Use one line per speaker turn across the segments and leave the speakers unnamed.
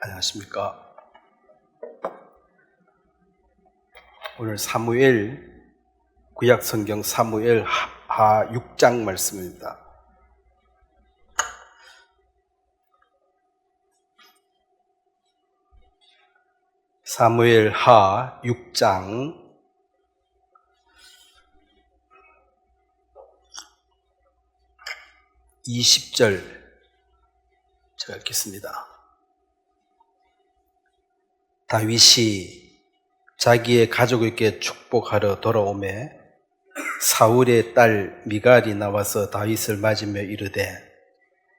안녕하십니까. 오늘 사무엘, 구약성경 사무엘 하 6장 말씀입니다. 사무엘 하 6장 20절 제가 읽겠습니다. 다윗이 자기의 가족에게 축복하러 돌아오매 사울의 딸 미갈이 나와서 다윗을 맞으며 이르되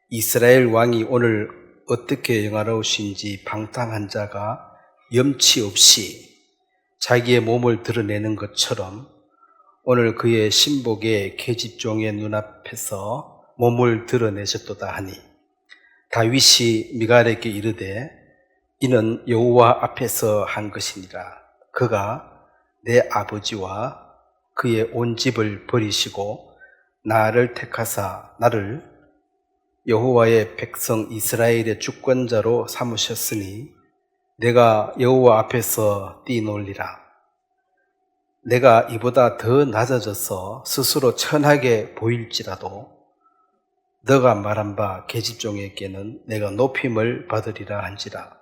이스라엘 왕이 오늘 어떻게 영화로우신지 방탕한 자가 염치 없이 자기의 몸을 드러내는 것처럼 오늘 그의 신복의 계집종의 눈앞에서 몸을 드러내셨도다 하니 다윗이 미갈에게 이르되 이는 여호와 앞에서 한 것이니라. 그가 내 아버지와 그의 온 집을 버리시고 나를 택하사 나를 여호와의 백성 이스라엘의 주권자로 삼으셨으니 내가 여호와 앞에서 뛰놀리라. 내가 이보다 더 낮아져서 스스로 천하게 보일지라도 너가 말한 바 계집종에게는 내가 높임을 받으리라 한지라.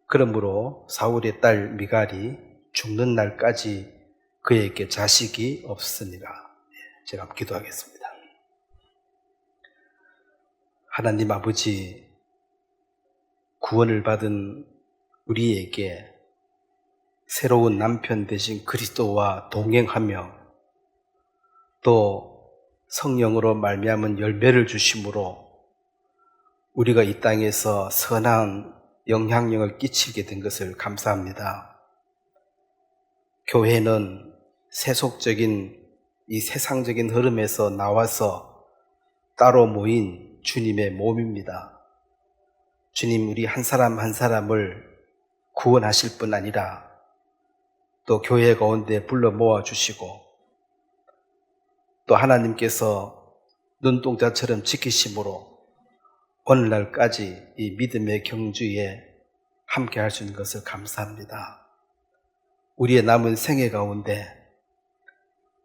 그러므로 사울의 딸 미갈이 죽는 날까지 그에게 자식이 없으니라. 제가 기도하겠습니다. 하나님 아버지, 구원을 받은 우리에게 새로운 남편 되신 그리스도와 동행하며 또 성령으로 말미암은 열매를 주심으로 우리가 이 땅에서 선한 영향력을 끼치게 된 것을 감사합니다. 교회는 세속적인 이 세상적인 흐름에서 나와서 따로 모인 주님의 몸입니다. 주님, 우리 한 사람 한 사람을 구원하실 뿐 아니라 또 교회 가운데 불러 모아주시고 또 하나님께서 눈동자처럼 지키심으로 오늘날까지 이 믿음의 경주에 함께 할 수 있는 것을 감사합니다. 우리의 남은 생애 가운데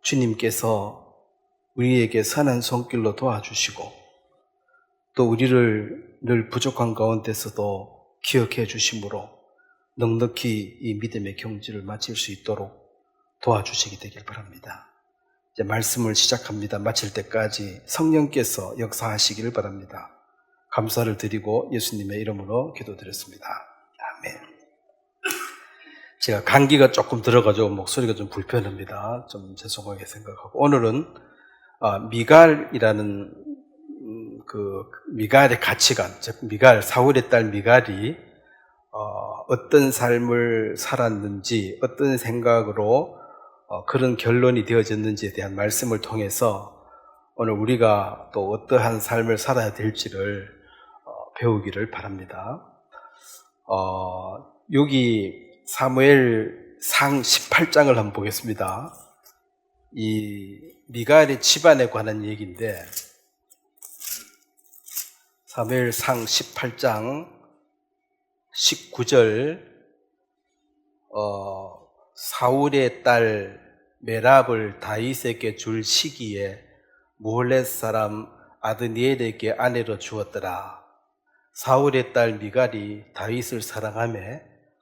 주님께서 우리에게 선한 손길로 도와주시고 또 우리를 늘 부족한 가운데서도 기억해 주심으로 넉넉히 이 믿음의 경주를 마칠 수 있도록 도와주시게 되길 바랍니다. 이제 말씀을 시작합니다. 마칠 때까지 성령께서 역사하시기를 바랍니다. 감사를 드리고 예수님의 이름으로 기도드렸습니다. 아멘. 제가 감기가 조금 들어가지고 목소리가 좀 불편합니다. 좀 죄송하게 생각하고 오늘은 미갈이라는 미갈의 가치관, 즉 미갈, 사울의 딸 미갈이 어떤 삶을 살았는지, 어떤 생각으로 그런 결론이 되어졌는지에 대한 말씀을 통해서 오늘 우리가 또 어떠한 삶을 살아야 될지를 배우기를 바랍니다. 여기 사무엘 상 18장을 한번 보겠습니다. 이 미갈의 집안에 관한 얘기인데 사무엘 상 18장 19절 사울의 딸 메랍을 다윗에게 줄 시기에 무홀렛 사람 아드니엘에게 아내로 주었더라. 사울의 딸 미갈이 다윗을 사랑하며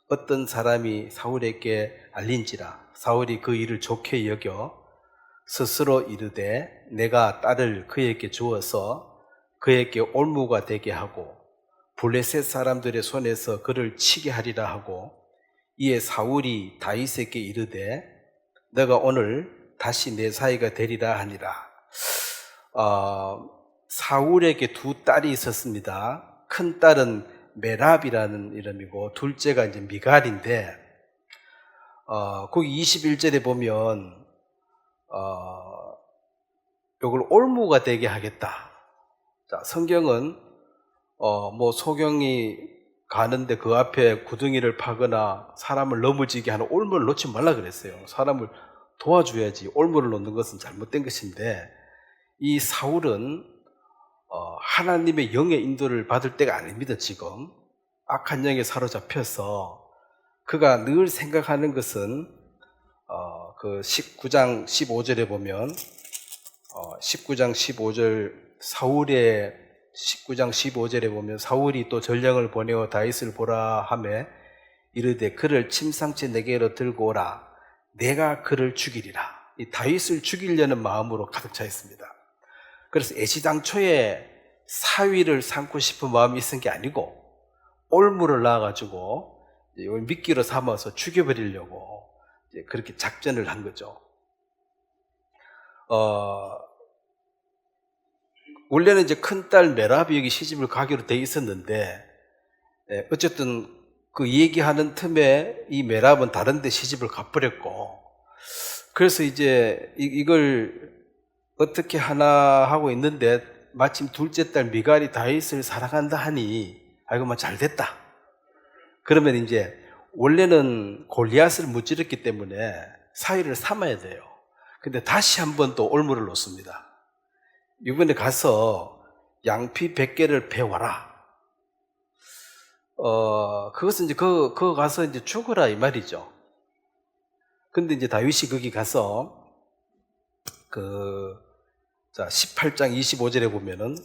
어떤 사람이 사울에게 알린지라. 사울이 그 일을 좋게 여겨 스스로 이르되 내가 딸을 그에게 주어서 그에게 올무가 되게 하고 블레셋 사람들의 손에서 그를 치게 하리라 하고 이에 사울이 다윗에게 이르되 너가 오늘 다시 내 사이가 되리라 하니라. 사울에게 두 딸이 있었습니다. 큰 딸은 메랍이라는 이름이고 둘째가 이제 미갈인데 거기 21절에 보면 이걸 올무가 되게 하겠다. 자, 성경은 소경이 가는데 그 앞에 구덩이를 파거나 사람을 넘어지게 하는 올무를 놓지 말라 그랬어요. 사람을 도와줘야지. 올무를 놓는 것은 잘못된 것인데 이 사울은 하나님의 영의 인도를 받을 때가 아닙니다. 지금 악한 영에 사로잡혀서 그가 늘 생각하는 것은 그 19장 15절에 보면 19장 15절 사울의 19장 15절에 보면 사울이 또 전령을 보내어 다윗을 보라 하매 이르되 그를 침상째 내게로 들고 오라 내가 그를 죽이리라. 이 다윗을 죽이려는 마음으로 가득 차 있습니다. 그래서 애시당초에 사위를 삼고 싶은 마음이 있은 게 아니고 올무를 낳아가지고 미끼로 삼아서 죽여버리려고 그렇게 작전을 한 거죠. 원래는 이제 큰딸 메라비 여기 시집을 가기로 돼 있었는데, 어쨌든 그 얘기하는 틈에 이 메랍은 다른 데 시집을 가버렸고, 그래서 이제 이걸 어떻게 하나 하고 있는데, 마침 둘째 딸 미갈이 다윗을 사랑한다 하니, 아이고, 잘 됐다. 그러면 이제, 원래는 골리앗을 무찌르기 때문에 사위를 삼아야 돼요. 근데 다시 한번 또 올무를 놓습니다. 이번에 가서 양피 100개를 베와라. 그것은 이제 그거 가서 이제 죽어라 이 말이죠. 근데 이제 다윗이 거기 가서 18장 25절에 보면은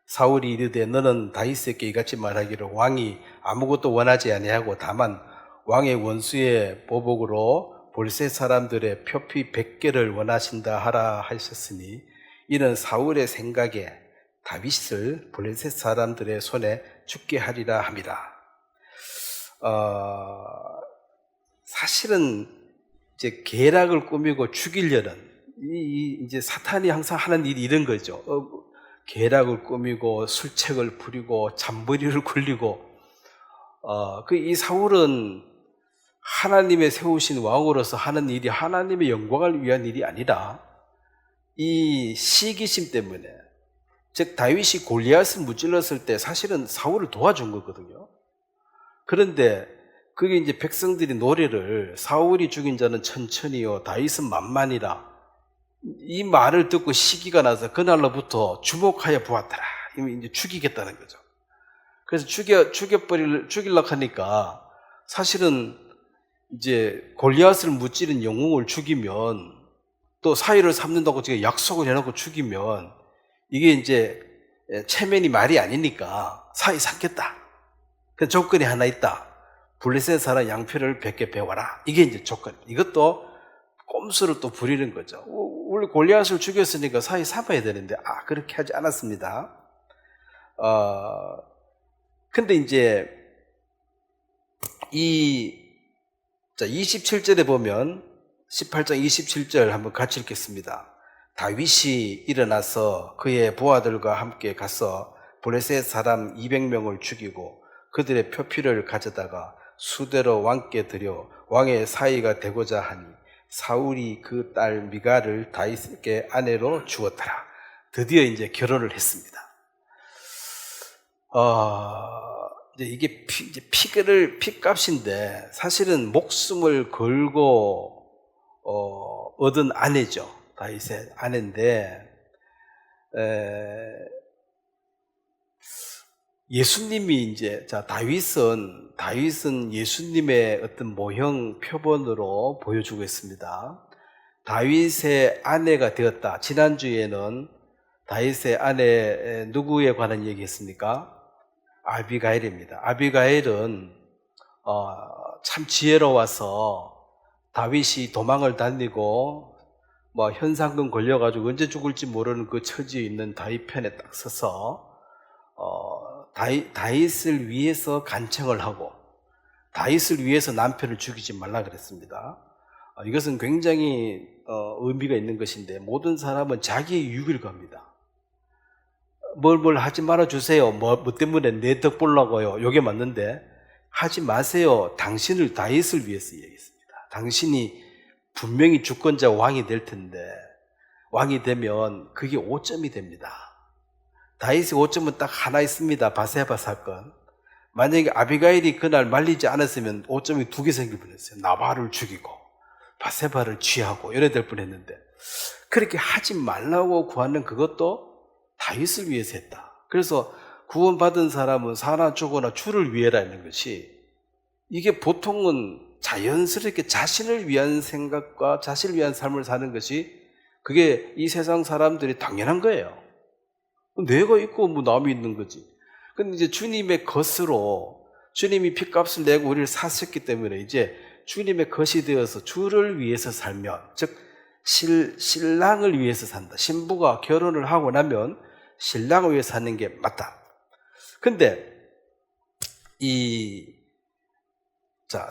사울이 이르되 너는 다윗에게 이같이 말하기를 왕이 아무것도 원하지 아니하고 다만 왕의 원수의 보복으로 볼셋 사람들의 표피 100개를 원하신다 하라 하셨으니 이는 사울의 생각에 다윗을 볼셋 사람들의 손에 죽게 하리라 함이라. 사실은 이제 계략을 꾸미고 죽이려는 이제 사탄이 항상 하는 일이 이런 거죠. 계략을 꾸미고 술책을 부리고 잠버리를 굴리고 이 사울은 하나님의 세우신 왕으로서 하는 일이 하나님의 영광을 위한 일이 아니라 이 시기심 때문에, 즉 다윗이 골리앗을 무찔렀을 때 사실은 사울을 도와준 거거든요. 그런데 그게 이제 백성들이 노래를 사울이 죽인 자는 천천히요 다윗은 만만이라 이 말을 듣고 시기가 나서 그날로부터 주목하여 보았더라. 이제 죽이겠다는 거죠. 그래서 죽이려고 하니까 사실은 이제 골리앗을 무찌른 영웅을 죽이면 또 사위를 삼는다고 지금 약속을 해놓고 죽이면 이게 이제 체면이 말이 아니니까 사위 삼겠다. 그 조건이 하나 있다. 블레셋 사람 양표를 100개 배워라. 이게 이제 조건. 이것도 꼼수를 또 부리는 거죠. 원래 골리앗을 죽였으니까 사위 삼아야 되는데 그렇게 하지 않았습니다. 근데 이제 27절에 보면 18장 27절 한번 같이 읽겠습니다. 다윗이 일어나서 그의 부하들과 함께 가서 블레셋 사람 200명을 죽이고 그들의 표피를 가져다가 수대로 왕께 드려 왕의 사위가 되고자 하니 사울이 그 딸 미갈을 다윗에게 아내로 주었더라. 드디어 이제 결혼을 했습니다. 이게 피값인데 사실은 목숨을 걸고 얻은 아내죠. 다윗의 아내인데 예수님이 이제 다윗은 예수님의 어떤 모형 표본으로 보여주고 있습니다. 다윗의 아내가 되었다. 지난주에는 다윗의 아내 누구에 관한 얘기했습니까? 아비가일입니다. 아비가일은 참 지혜로워서 다윗이 도망을 다니고 현상금 걸려가지고 언제 죽을지 모르는 그 처지에 있는 다윗 편에 딱 서서 다윗을 위해서 간청을 하고 다윗을 위해서 남편을 죽이지 말라 그랬습니다. 이것은 굉장히 의미가 있는 것인데 모든 사람은 자기의 유익을 겁니다. 뭘 하지 말아주세요. 뭐 때문에 내 덕 보려고요. 이게 맞는데 하지 마세요. 당신을 다윗을 위해서 얘기했습니다. 당신이 분명히 주권자 왕이 될 텐데 왕이 되면 그게 오점이 됩니다. 다윗의 오점은 딱 하나 있습니다. 바세바 사건. 만약에 아비가일이 그날 말리지 않았으면 오점이 2개 생길 뻔했어요. 나발을 죽이고 바세바를 취하고 이래 될 뻔했는데 그렇게 하지 말라고 구하는 그것도 다윗을 위해서 했다. 그래서 구원받은 사람은 사나 죽어나 주를 위해라는 것이, 이게 보통은 자연스럽게 자신을 위한 생각과 자신을 위한 삶을 사는 것이, 그게 이 세상 사람들이 당연한 거예요. 내가 있고 뭐 남이 있는 거지. 근데 이제 주님의 것으로, 주님이 핏값을 내고 우리를 샀었기 때문에 이제 주님의 것이 되어서 주를 위해서 살면, 즉 신랑을 위해서 산다. 신부가 결혼을 하고 나면 신랑을 위해서 사는 게 맞다. 근데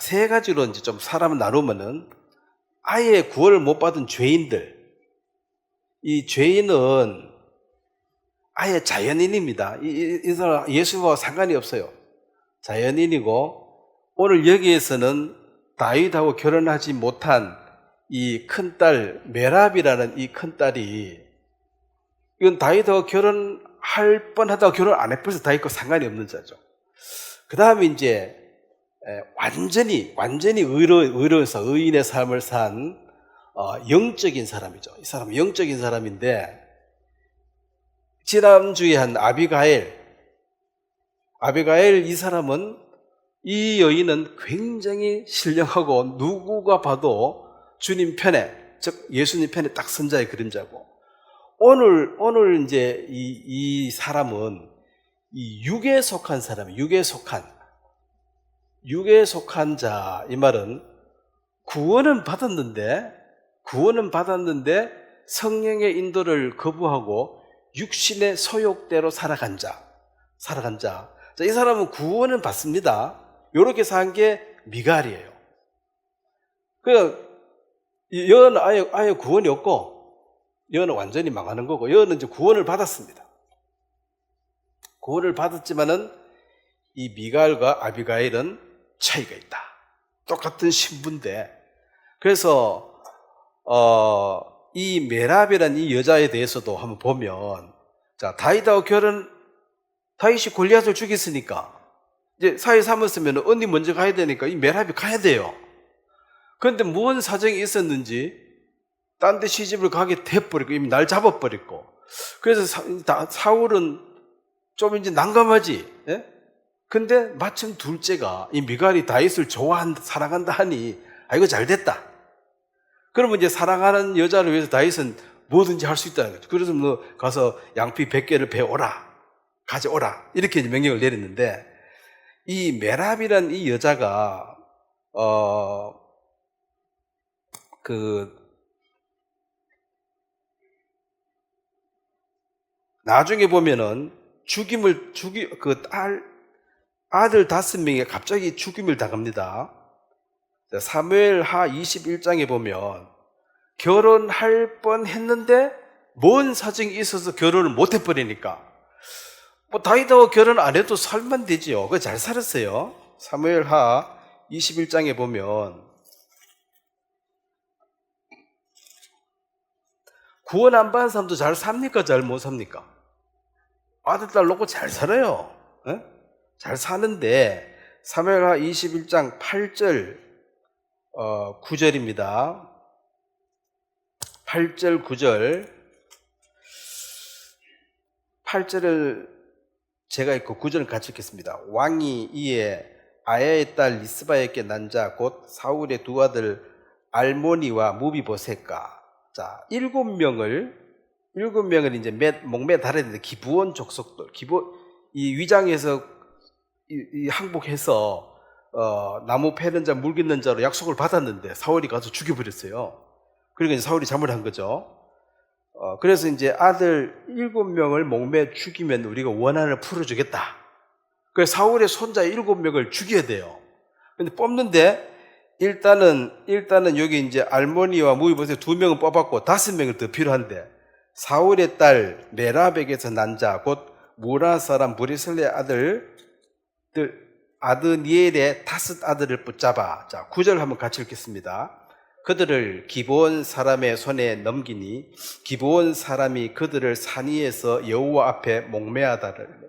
세 가지로 이제 좀 사람을 나누면은, 아예 구원을 못 받은 죄인들, 이 죄인은 아예 자연인입니다. 이 사람 예수와 상관이 없어요. 자연인이고, 오늘 여기에서는 다윗하고 결혼하지 못한 이 큰딸 메랍이라는 이 큰딸이, 이건 다윗하고 결혼할 뻔하다가 결혼 안 해버려서 다윗과 상관이 없는 자죠. 그 다음에 이제 완전히 의로워서 의인의 삶을 산 영적인 사람이죠. 이 사람은 영적인 사람인데, 지난주에 한 아비가일, 이 사람은, 이 여인은 굉장히 신령하고 누구가 봐도 주님 편에, 즉 예수님 편에 딱 선 자의 그림자고, 오늘 이제 이 사람은 이 육에 속한 사람이에요. 육에 속한 자, 이 말은 구원은 받았는데 성령의 인도를 거부하고 육신의 소욕대로 살아간 자. 이 사람은 구원은 받습니다. 이렇게 산 게 미갈이에요. 여는 아예 구원이 없고, 여는 완전히 망하는 거고, 여는 이제 구원을 받았습니다. 구원을 받았지만은 이 미갈과 아비가일은 차이가 있다. 똑같은 신부인데, 그래서 이 메랍이라는 이 여자에 대해서도 한번 보면, 다윗이 골리앗을 죽였으니까 이제 사회 삼았으면 언니 먼저 가야 되니까 이 메랍이 가야 돼요. 그런데 무슨 사정이 있었는지 딴 데 시집을 가게 돼버리고, 이미 날 잡아버렸고, 그래서 사울은 좀 이제 난감하지. 예? 근데 마침 둘째가, 이 미갈이 다윗을 사랑한다 하니, 이거 잘 됐다. 그러면 이제 사랑하는 여자를 위해서 다윗은 뭐든지 할 수 있다는 거죠. 그래서 뭐 가서 양피 100개를 가져오라, 이렇게 이제 명령을 내렸는데, 이 메랍이라는 이 여자가 나중에 보면은 아들 5명이 갑자기 죽임을 당합니다. 사무엘하 21장에 보면, 결혼할 뻔 했는데 뭔 사정이 있어서 결혼을 못 해버리니까, 다윗하고 결혼 안 해도 살면 되지요. 그거 잘 살았어요. 사무엘하 21장에 보면, 구원 안 받은 사람도 잘 삽니까? 잘 못 삽니까? 아들, 딸 놓고 잘 살아요. 에? 잘 사는데, 사무엘하 21장 8절 9절입니다. 8절 9절. 8절을 제가 읽고 9절을 같이 읽겠습니다. 왕이 이에 아야의 딸 리스바에게 난 자 곧 사울의 두 아들 알모니와 무비보셋과, 7명을 이제 목매 달아야 되는데, 기브온 족속들, 이 위장에서 이 항복해서 나무 패는 자, 물 깃는 자로 약속을 받았는데 사울이 가서 죽여버렸어요. 그러니까 이제 사울이 잘못한 거죠. 그래서 이제 아들 7명을 목매 죽이면 우리가 원한을 풀어주겠다. 그래서 사울의 손자 7명을 죽여야 돼요. 근데 뽑는데, 일단은 여기 이제 알모니와 무비보셋 2명은 뽑았고 5명을 더 필요한데, 사울의 딸 메랍에게서 난 자 곧 무라 사람 브리슬레 아드니엘의 5 아들을 붙잡아. 9절 한번 같이 읽겠습니다. 그들을 기브온 사람의 손에 넘기니 기브온 사람이 그들을 산 위에서 여호와 앞에 목매하다를.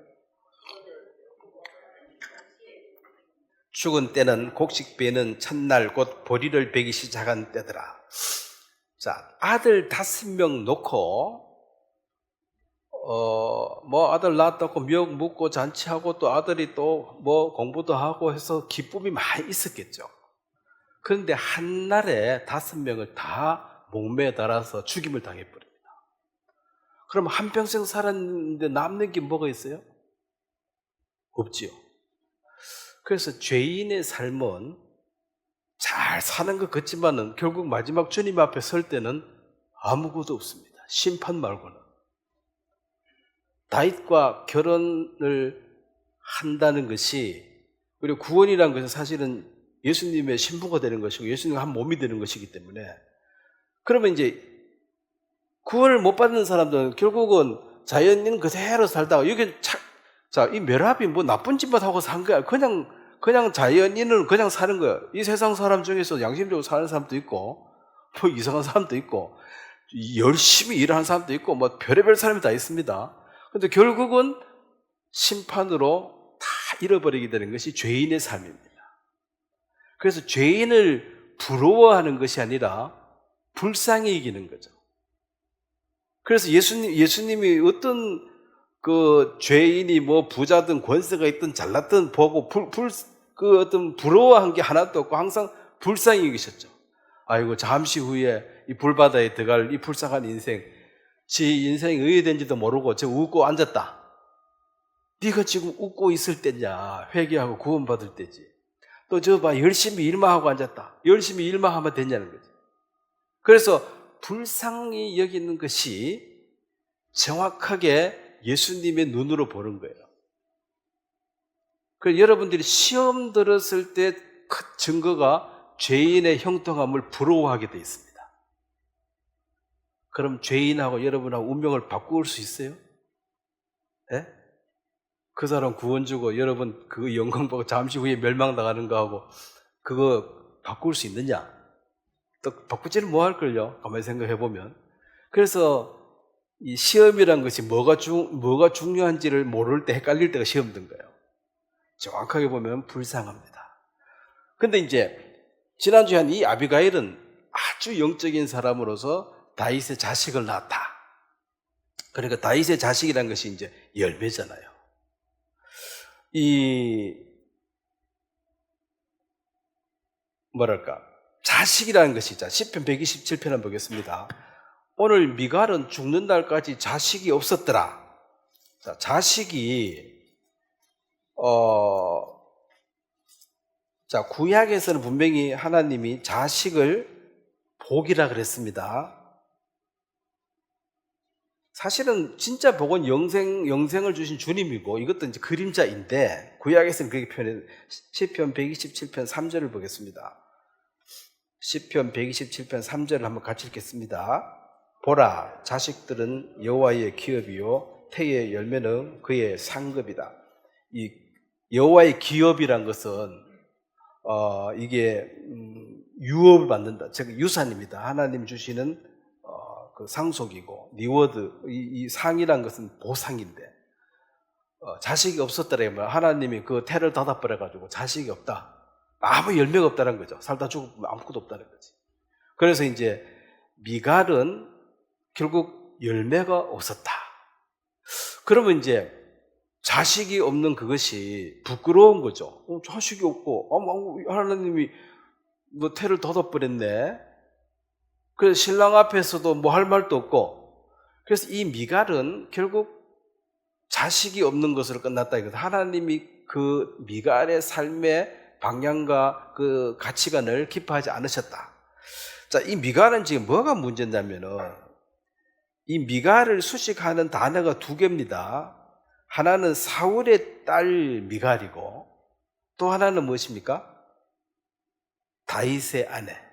죽은 때는 곡식 베는 첫날 곧 보리를 베기 시작한 때더라. 아들 5명 놓고 뭐 아들 낳았다고 묘 묻고 잔치하고 또 아들이 또 뭐 공부도 하고 해서 기쁨이 많이 있었겠죠. 그런데 한날에 5명을 다 목매에 달아서 죽임을 당해버립니다. 그럼 한평생 살았는데 남는 게 뭐가 있어요? 없지요. 그래서 죄인의 삶은 잘 사는 것 같지만은 결국 마지막 주님 앞에 설 때는 아무것도 없습니다. 심판 말고는. 다윗과 결혼을 한다는 것이, 그리고 구원이라는 것은 사실은 예수님의 신부가 되는 것이고 예수님과 한 몸이 되는 것이기 때문에, 그러면 이제 구원을 못 받는 사람들은 결국은 자연인 그대로 살다가 이 메랍이 뭐 나쁜 짓만 하고 산 거야. 그냥 자연인은 그냥 사는 거야. 이 세상 사람 중에서 양심적으로 사는 사람도 있고, 뭐 이상한 사람도 있고, 열심히 일하는 사람도 있고, 뭐 별의별 사람이 다 있습니다. 근데 결국은 심판으로 다 잃어버리게 되는 것이 죄인의 삶입니다. 그래서 죄인을 부러워하는 것이 아니라 불쌍히 여기는 거죠. 그래서 예수님이 어떤 그 죄인이 뭐 부자든 권세가 있든 잘났든 보고 어떤 부러워한 게 하나도 없고 항상 불쌍히 여기셨죠. 아이고, 잠시 후에 이 불바다에 들어갈 이 불쌍한 인생, 지 인생이 어떻게 된지도 모르고 저 웃고 앉았다. 네가 지금 웃고 있을 때냐? 회개하고 구원받을 때지. 또 저 봐, 열심히 일만 하고 앉았다. 열심히 일만 하면 되냐는 거지. 그래서 불쌍히 여기는 것이 정확하게 예수님의 눈으로 보는 거예요. 그래서 여러분들이 시험 들었을 때 큰 증거가 죄인의 형통함을 부러워하게 돼 있습니다. 그럼 죄인하고 여러분하고 운명을 바꿀 수 있어요? 네? 그 사람 구원 주고 여러분 그 영광 보고 잠시 후에 멸망당하는 거하고 그거 바꿀 수 있느냐? 또 바꾸지는 뭐 할걸요? 가만히 생각해 보면. 그래서 이 시험이란 것이 뭐가 중요한지를 모를 때 헷갈릴 때가 시험 든 거예요. 정확하게 보면 불쌍합니다. 근데 이제 지난주에 한 이 아비가일은 아주 영적인 사람으로서 다윗의 자식을 낳았다. 그러니까 다윗의 자식이라는 것이 이제 열매잖아요. 자식이라는 것이, 자, 시편 127편 한번 보겠습니다. 오늘 미갈은 죽는 날까지 자식이 없었더라. 자, 자식이 구약에서는 분명히 하나님이 자식을 복이라 그랬습니다. 사실은 진짜 복은 영생을 주신 주님이고 이것도 이제 그림자인데 구약에서는 그렇게 표현해요. 시편 127편 3절을 보겠습니다. 시편 127편 3절을 한번 같이 읽겠습니다. 보라, 자식들은 여호와의 기업이요 태의 열매는 그의 상급이다. 이 여호와의 기업이란 것은 이게 유업을 받는다. 즉 유산입니다. 하나님 주시는 그 상속이고 리워드, 이 상이란 것은 보상인데 자식이 없었더라면 하나님이 그 태를 닫아버려 가지고 자식이 없다. 아무 열매가 없다는 거죠. 살다 죽으면 아무것도 없다는 거지. 그래서 이제 미갈은 결국 열매가 없었다. 그러면 이제 자식이 없는 그것이 부끄러운 거죠. 자식이 없고 하나님이 뭐 태를 닫아버렸네. 그래서 신랑 앞에서도 뭐 할 말도 없고, 그래서 이 미갈은 결국 자식이 없는 것으로 끝났다 이거죠. 하나님이 그 미갈의 삶의 방향과 그 가치관을 기뻐하지 않으셨다. 자, 이 미갈은 지금 뭐가 문제냐면은 이 미갈을 수식하는 단어가 2개입니다. 하나는 사울의 딸 미갈이고 또 하나는 무엇입니까? 다윗의 아내.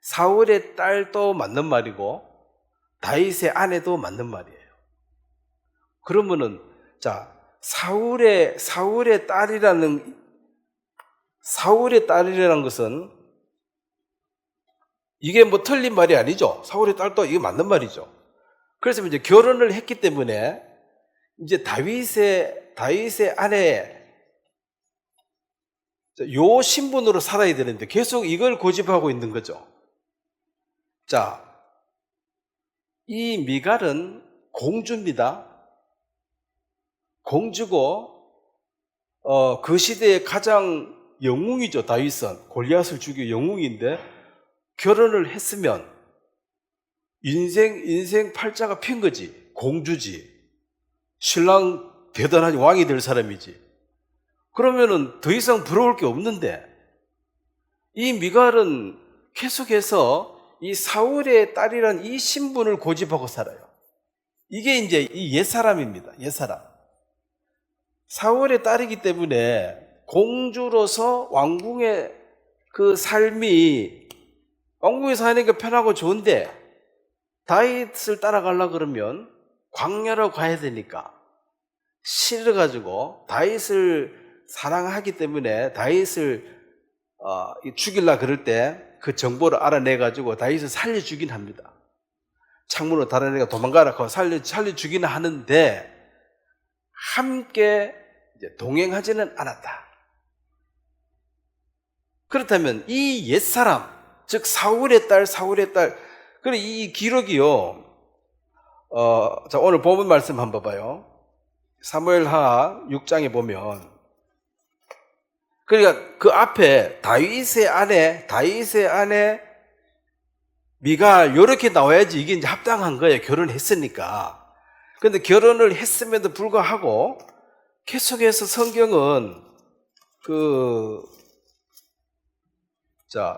사울의 딸도 맞는 말이고 다윗의 아내도 맞는 말이에요. 그러면은 자, 사울의 딸이라는 것은 이게 뭐 틀린 말이 아니죠. 사울의 딸도 이게 맞는 말이죠. 그래서 이제 결혼을 했기 때문에 이제 다윗의 아내 요 신분으로 살아야 되는데 계속 이걸 고집하고 있는 거죠. 자, 이 미갈은 공주입니다. 공주고 그 시대의 가장 영웅이죠. 다윗은 골리앗을 죽여 영웅인데 결혼을 했으면 인생 팔자가 핀 거지. 공주지. 신랑 대단한 왕이 될 사람이지. 그러면은 더 이상 부러울 게 없는데 이 미갈은 계속해서 이 사울의 딸이란 이 신분을 고집하고 살아요. 이게 이제 이 옛사람입니다. 옛사람. 사울의 딸이기 때문에 공주로서 왕궁의 그 삶이 왕궁에 사니까 편하고 좋은데 다윗을 따라가려고 그러면 광야로 가야 되니까 싫어가지고 다윗을 사랑하기 때문에 다윗을 죽이려고 그럴 때 그 정보를 알아내가지고 다윗을 살려주긴 합니다. 창문으로 다른 애가 도망가라 하고 살려주기는 하는데 함께 이제 동행하지는 않았다. 그렇다면 이 옛사람, 즉 사울의 딸, 그리고 이 기록이요. 자, 오늘 본문 말씀 한번 봐봐요. 사무엘하 6장에 보면, 그러니까 그 앞에 다윗의 아내 미갈 이렇게 나와야지 이게 이제 합당한 거예요. 결혼했으니까. 그런데 결혼을 했음에도 불구하고 계속해서 성경은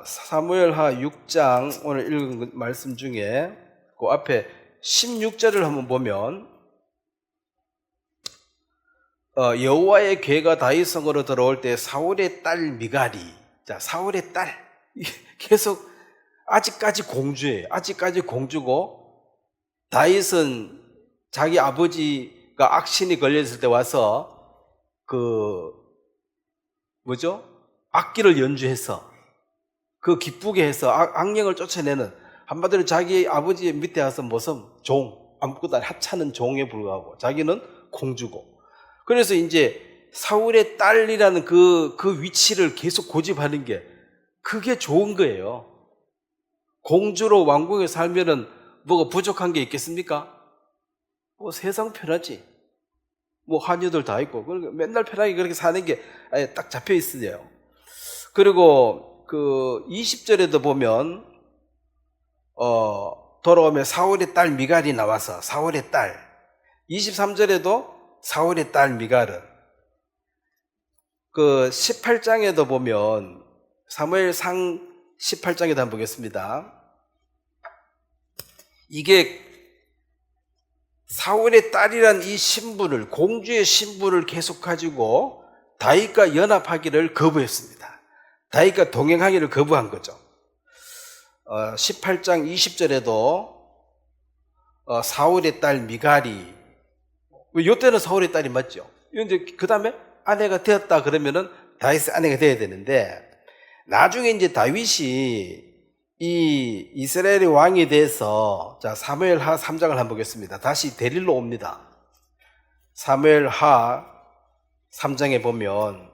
사무엘하 6장 오늘 읽은 말씀 중에 그 앞에 16절을 한번 보면 여호와의 괴가 다윗성으로 들어올 때 사울의 딸 미갈이, 자, 사울의 딸, 계속 아직까지 공주예요. 아직까지 공주고 다윗은 자기 아버지가 악신이 걸렸을 때 와서 악기를 연주해서 그 기쁘게 해서 악령을 쫓아내는, 한마디로 자기 아버지 밑에 와서 무슨 아무것도 안 하찮은 종에 불과하고 자기는 공주고. 그래서 이제 사울의 딸이라는 그 위치를 계속 고집하는 게 그게 좋은 거예요. 공주로 왕궁에 살면은 뭐가 부족한 게 있겠습니까? 세상 편하지. 한여들 다 있고, 맨날 편하게 그렇게 사는 게 딱 잡혀 있어요. 그리고 20절에도 보면, 돌아오면 사울의 딸 미갈이 나와서, 사울의 딸. 23절에도 사울의 딸 미갈은, 18장에도 보면, 사무엘상 18장에도 한번 보겠습니다. 이게 사울의 딸이란 이 신분을, 공주의 신분을 계속 가지고 다윗과 연합하기를 거부했습니다. 다윗과 동행하기를 거부한 거죠. 18장 20절에도 사울의 딸 미갈이, 이때는 사울의 딸이 맞죠. 그런데 그 다음에 아내가 되었다 그러면은 다윗의 아내가 되어야 되는데, 나중에 이제 다윗이 이 이스라엘의 왕이 돼서, 자, 사무엘하 3장을 한번 보겠습니다. 다시 데릴러 옵니다. 사무엘하 3장에 보면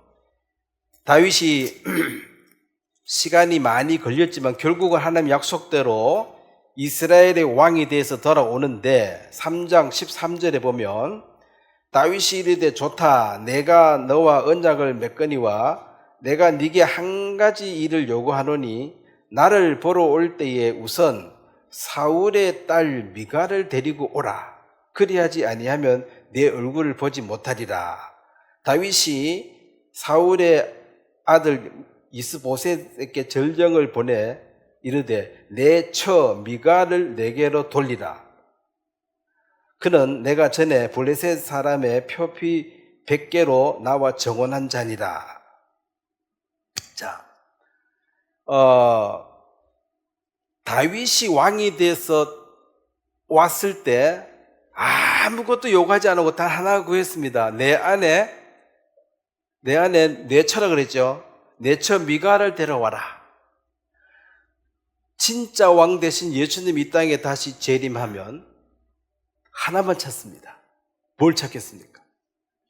다윗이 시간이 많이 걸렸지만 결국은 하나님 약속대로 이스라엘의 왕이 돼서 돌아오는데, 3장 13절에 보면 다윗이 이르되 좋다, 내가 너와 언약을 맺거니와 내가 네게 한 가지 일을 요구하노니 나를 보러 올 때에 우선 사울의 딸 미갈을 데리고 오라. 그리하지 아니하면 내 얼굴을 보지 못하리라. 다윗이 사울의 아들 이스보셋에게 전령을 보내 이르되 내 처 미갈을 내게로 돌리라. 그는 내가 전에 블레셋 사람의 표피 100개로 나와 정언한 자니라. 자, 다윗이 왕이 돼서 왔을 때 아무것도 요구하지 않고 단 하나 구했습니다. 내 안에 내 처라 그랬죠. 내 처 미갈을 데려와라. 진짜 왕 대신 예수님이 이 땅에 다시 재림하면 하나만 찾습니다. 뭘 찾겠습니까?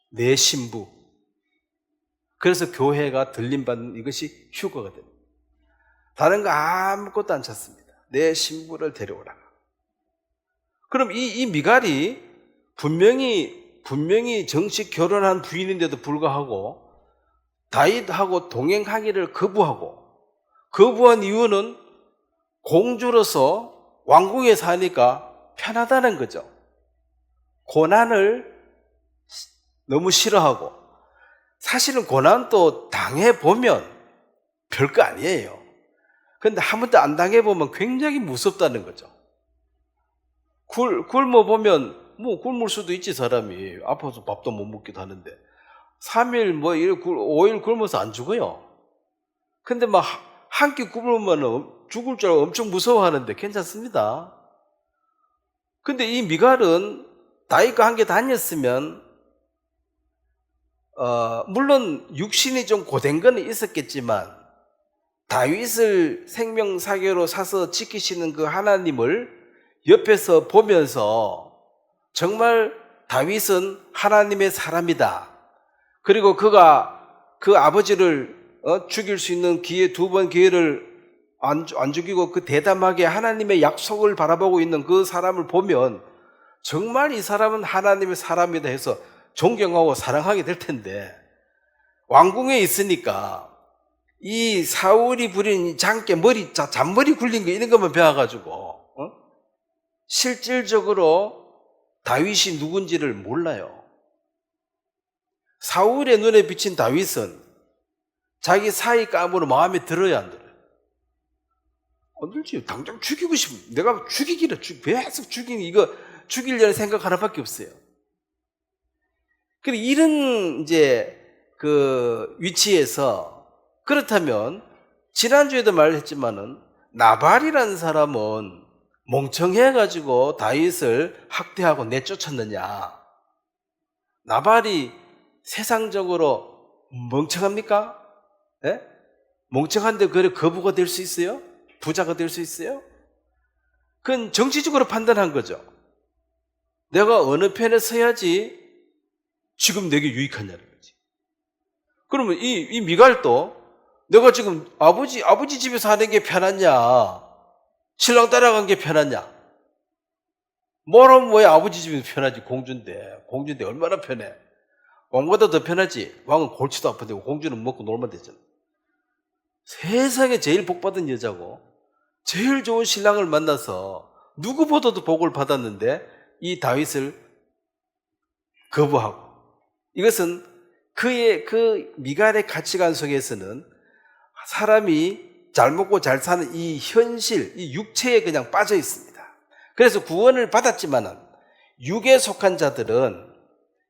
내 신부. 그래서 교회가 들림받는 이것이 휴거가 됩니다. 다른 거 아무것도 안 찾습니다. 내 신부를 데려오라. 그럼 이 미갈이 분명히 정식 결혼한 부인인데도 불구하고 다윗하고 동행하기를 거부한 이유는 공주로서 왕궁에 사니까 편하다는 거죠. 고난을 너무 싫어하고, 사실은 고난도 당해보면 별거 아니에요. 근데 한 번도 안 당해보면 굉장히 무섭다는 거죠. 굶어보면 뭐 굶을 수도 있지. 사람이 아파서 밥도 못 먹기도 하는데 3일 5일 굶어서 안 죽어요. 근데 막 한 끼 굶으면 죽을 줄 알고 엄청 무서워하는데 괜찮습니다. 근데 이 미갈은 다윗과 함께 다녔으면 물론 육신이 좀 고된 건 있었겠지만 다윗을 생명사교로 사서 지키시는 그 하나님을 옆에서 보면서 정말 다윗은 하나님의 사람이다. 그리고 그가 그 아버지를 죽일 수 있는 기회, 2번 기회를 안 죽이고 그 대담하게 하나님의 약속을 바라보고 있는 그 사람을 보면 정말 이 사람은 하나님의 사람이다 해서 존경하고 사랑하게 될 텐데, 왕궁에 있으니까 이 사울이 부린 장께 잔머리 굴린 거 이런 것만 배워가지고 실질적으로 다윗이 누군지를 몰라요. 사울의 눈에 비친 다윗은 자기 사위 까무로 마음에 들어야 안 들어요? 안 들지. 당장 죽이고 싶으면 내가 죽이기를 계속 이거 죽이려는 생각 하나밖에 없어요. 그리고 이런 이제 그 위치에서, 그렇다면 지난주에도 말했지만은 나발이라는 사람은 멍청해가지고 다윗을 학대하고 내쫓았느냐? 나발이 세상적으로 멍청합니까? 예? 멍청한데 그래 거부가 될 수 있어요? 부자가 될 수 있어요? 그건 정치적으로 판단한 거죠. 내가 어느 편에 서야지 지금 내게 유익하냐는 거지. 그러면 이 미갈도 내가 지금 아버지 집에 사는 게 편하냐, 신랑 따라간 게 편하냐? 뭐라면 뭐야, 아버지 집이 편하지. 공주인데 얼마나 편해. 왕보다 더 편하지. 왕은 골치도 아픈데 공주는 먹고 놀면 되잖아. 세상에 제일 복받은 여자고 제일 좋은 신랑을 만나서 누구보다도 복을 받았는데 이 다윗을 거부하고, 이것은 그 미갈의 가치관 속에서는 사람이 잘 먹고 잘 사는 이 현실, 이 육체에 그냥 빠져 있습니다. 그래서 구원을 받았지만은 육에 속한 자들은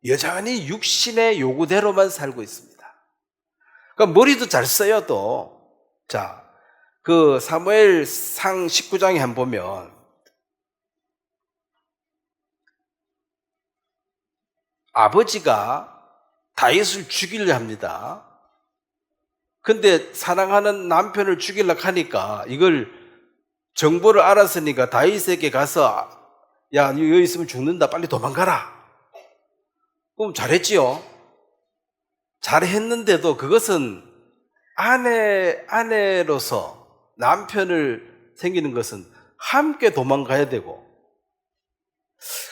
여전히 육신의 요구대로만 살고 있습니다. 그러니까 머리도 잘 써요. 또 자, 그 사무엘상 19장에 한번 보면 아버지가 다윗을 죽이려 합니다. 근데 사랑하는 남편을 죽이려고 하니까 이걸 정보를 알았으니까 다윗에게 가서 야, 너 여기 있으면 죽는다. 빨리 도망가라. 그럼 잘했지요. 잘했는데도 그것은 아내로서 남편을 생기는 것은 함께 도망가야 되고,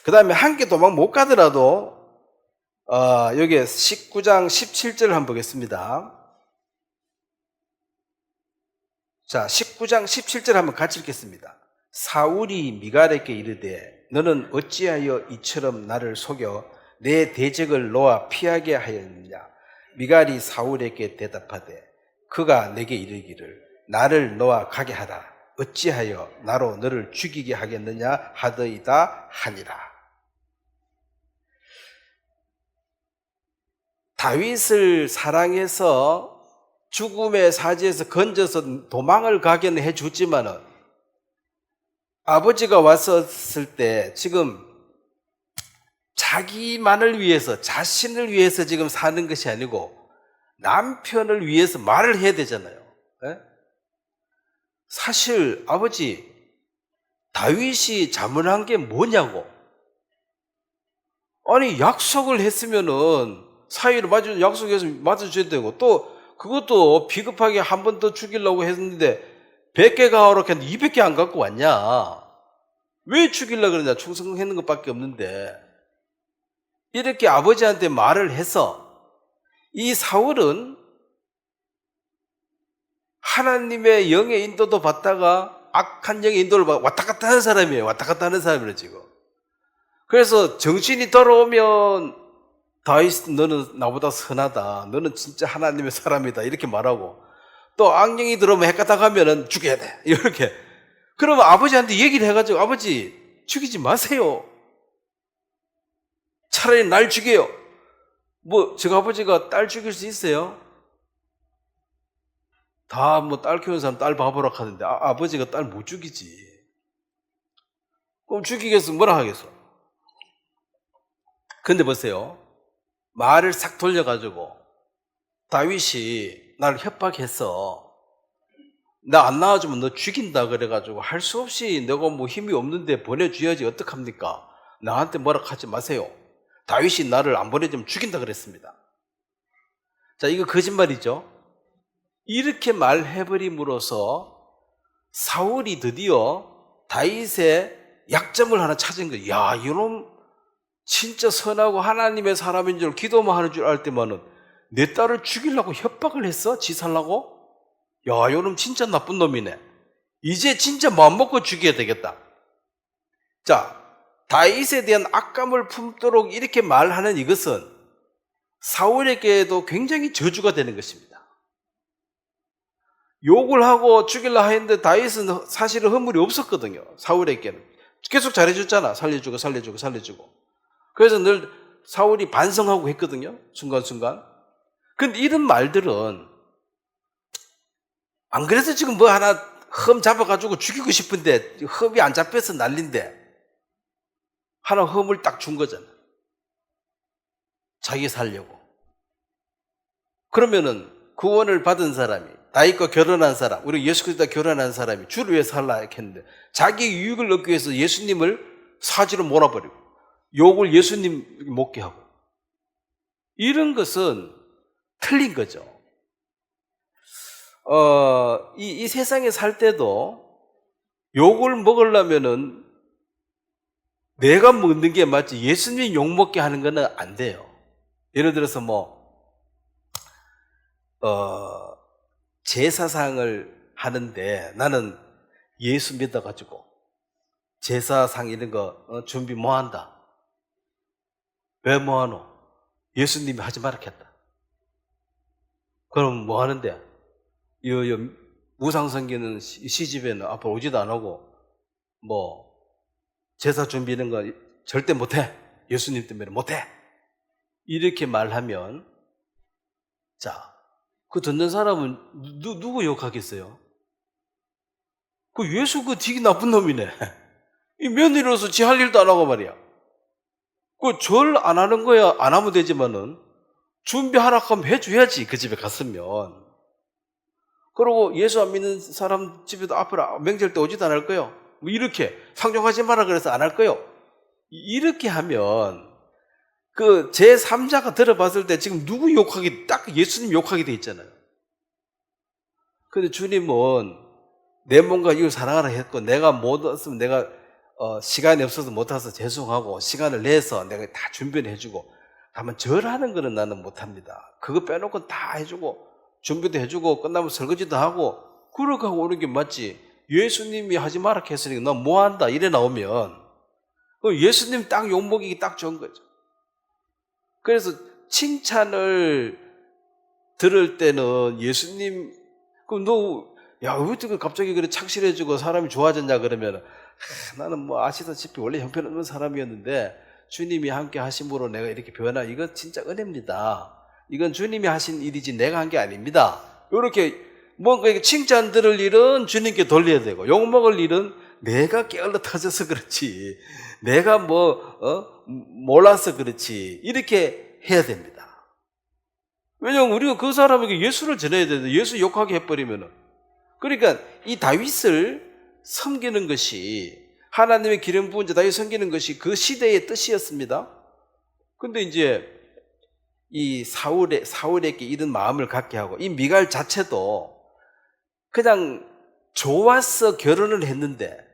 그 다음에 함께 도망 못 가더라도 여기 19장 17절을 한번 보겠습니다. 자, 19장 17절 한번 같이 읽겠습니다. 사울이 미갈에게 이르되 너는 어찌하여 이처럼 나를 속여 내 대적을 놓아 피하게 하였느냐? 미갈이 사울에게 대답하되 그가 내게 이르기를 나를 놓아 가게 하라. 어찌하여 나로 너를 죽이게 하겠느냐 하더이다 하니라. 다윗을 사랑해서 죽음의 사지에서 건져서 도망을 가게는 해줬지만은 아버지가 왔었을 때 지금 자기만을 위해서, 자신을 위해서 지금 사는 것이 아니고 남편을 위해서 말을 해야 되잖아요. 네? 사실 아버지, 다윗이 잘못한 게 뭐냐고. 아니, 약속을 했으면은 사이를 약속해서 맞아줘야 되고, 또 그것도 비겁하게 한 번 더 죽이려고 했는데 100개 가오로 했는데 200개 안 갖고 왔냐? 왜 죽이려고 그러냐? 충성했는 것밖에 없는데. 이렇게 아버지한테 말을 해서 이 사울은 하나님의 영의 인도도 받다가 악한 영의 인도를 받고 왔다 갔다 하는 사람이에요. 왔다 갔다 하는 사람이에요, 지금. 그래서 정신이 돌아오면 다윗 너는 나보다 선하다. 너는 진짜 하나님의 사람이다. 이렇게 말하고 또 악령이 들어오면 헷갈다 가면은 죽여야 돼. 이렇게. 그러면 아버지한테 얘기를 해가지고 아버지 죽이지 마세요. 차라리 날 죽여요. 뭐 제가 아버지가 딸 죽일 수 있어요? 다 뭐 딸 키우는 사람 딸 바보라 하는데 아버지가 딸 못 죽이지. 그럼 죽이겠어? 뭐라 하겠어? 근데 보세요. 말을 싹 돌려가지고 다윗이 날 협박해서 나 안 나와주면 너 죽인다 그래가지고 할 수 없이 너가 뭐 힘이 없는데 보내줘야지 어떡합니까? 나한테 뭐라 하지 마세요. 다윗이 나를 안 보내주면 죽인다 그랬습니다. 자, 이거 거짓말이죠. 이렇게 말해버림으로써 사울이 드디어 다윗의 약점을 하나 찾은 거예요. 야, 이놈 진짜 선하고 하나님의 사람인 줄 기도만 하는 줄 알 때만은 내 딸을 죽이려고 협박을 했어? 지 살라고? 야, 이놈 진짜 나쁜 놈이네. 이제 진짜 마음먹고 죽여야 되겠다. 자, 다윗에 대한 악감을 품도록 이렇게 말하는 이것은 사울에게도 굉장히 저주가 되는 것입니다. 욕을 하고 죽이려 했는데 다윗은 사실은 허물이 없었거든요. 사울에게는. 계속 잘해줬잖아. 살려주고 살려주고 살려주고. 그래서 늘 사울이 반성하고 했거든요. 순간순간. 근데 이런 말들은 안 그래도 지금 뭐 하나 흠 잡아가지고 죽이고 싶은데 흠이 안 잡혀서 난린데 하나 흠을 딱 준 거잖아. 자기 살려고. 그러면은 구원을 받은 사람이 다윗과 결혼한 사람, 우리 예수 그리스도와 결혼한 사람이 주를 위해 살라 했는데 자기 유익을 얻기 위해서 예수님을 사지로 몰아버리고 욕을 예수님 먹게 하고 이런 것은 틀린 거죠. 이 세상에 살 때도 욕을 먹으려면은 내가 먹는 게 맞지 예수님 욕 먹게 하는 거는 안 돼요. 예를 들어서 제사상을 하는데 나는 예수 믿어가지고 제사상 이런 거 준비 뭐 한다. 왜 뭐 하노? 예수님이 하지 말았겠다. 그럼 뭐 하는데? 무상성기는 시집에는 앞으로 오지도 안 하고 뭐 제사 준비 이런 거 절대 못해. 예수님 때문에 못해. 이렇게 말하면 자, 그 듣는 사람은 누구 욕하겠어요? 그 예수 그 되게 나쁜 놈이네. 이 며느리로서 지 할 일도 안 하고 말이야. 그 절 안 하는 거야 안 하면 되지만은 준비하라 하면 해줘야지. 그 집에 갔으면. 그리고 예수 안 믿는 사람 집에도 앞으로 명절 때 오지도 않을 거예요. 뭐 이렇게 상종하지 마라 그래서 안 할 거예요. 이렇게 하면 그 제3자가 들어봤을 때 지금 누구 욕하기 딱 예수님 욕하게 돼 있잖아요. 근데 주님은 내 몸과 이걸 사랑하라 했고 내가 못 왔으면 내가 시간이 없어서 못 와서 죄송하고 시간을 내서 내가 다 준비를 해주고 다만 절하는 거는 나는 못합니다. 그거 빼놓고 다 해주고 준비도 해주고 끝나면 설거지도 하고 그렇게 하고 오는 게 맞지. 예수님이 하지 마라 했으니까 너 뭐 한다 이래 나오면 예수님 딱 욕먹이기 딱 좋은 거죠. 그래서 칭찬을 들을 때는 예수님 그럼 너 야, 왜 어떻게 갑자기 그래 착실해지고 사람이 좋아졌냐 그러면 나는 뭐 아시다시피 원래 형편없는 사람이었는데 주님이 함께 하심으로 내가 이렇게 변화 이거 진짜 은혜입니다. 이건 주님이 하신 일이지 내가 한 게 아닙니다. 이렇게 뭔가 칭찬 들을 일은 주님께 돌려야 되고 욕먹을 일은 내가 게을러 터져서 그렇지 내가 몰라서 그렇지 이렇게 해야 됩니다. 왜냐하면 우리가 그 사람에게 예수를 전해야 되는데 예수 욕하게 해버리면은 그러니까 이 다윗을 섬기는 것이 하나님의 기름 부은 자 다윗을 섬기는 것이 그 시대의 뜻이었습니다. 근데 이제 이 사울에게 이런 마음을 갖게 하고 이 미갈 자체도 그냥 좋아서 결혼을 했는데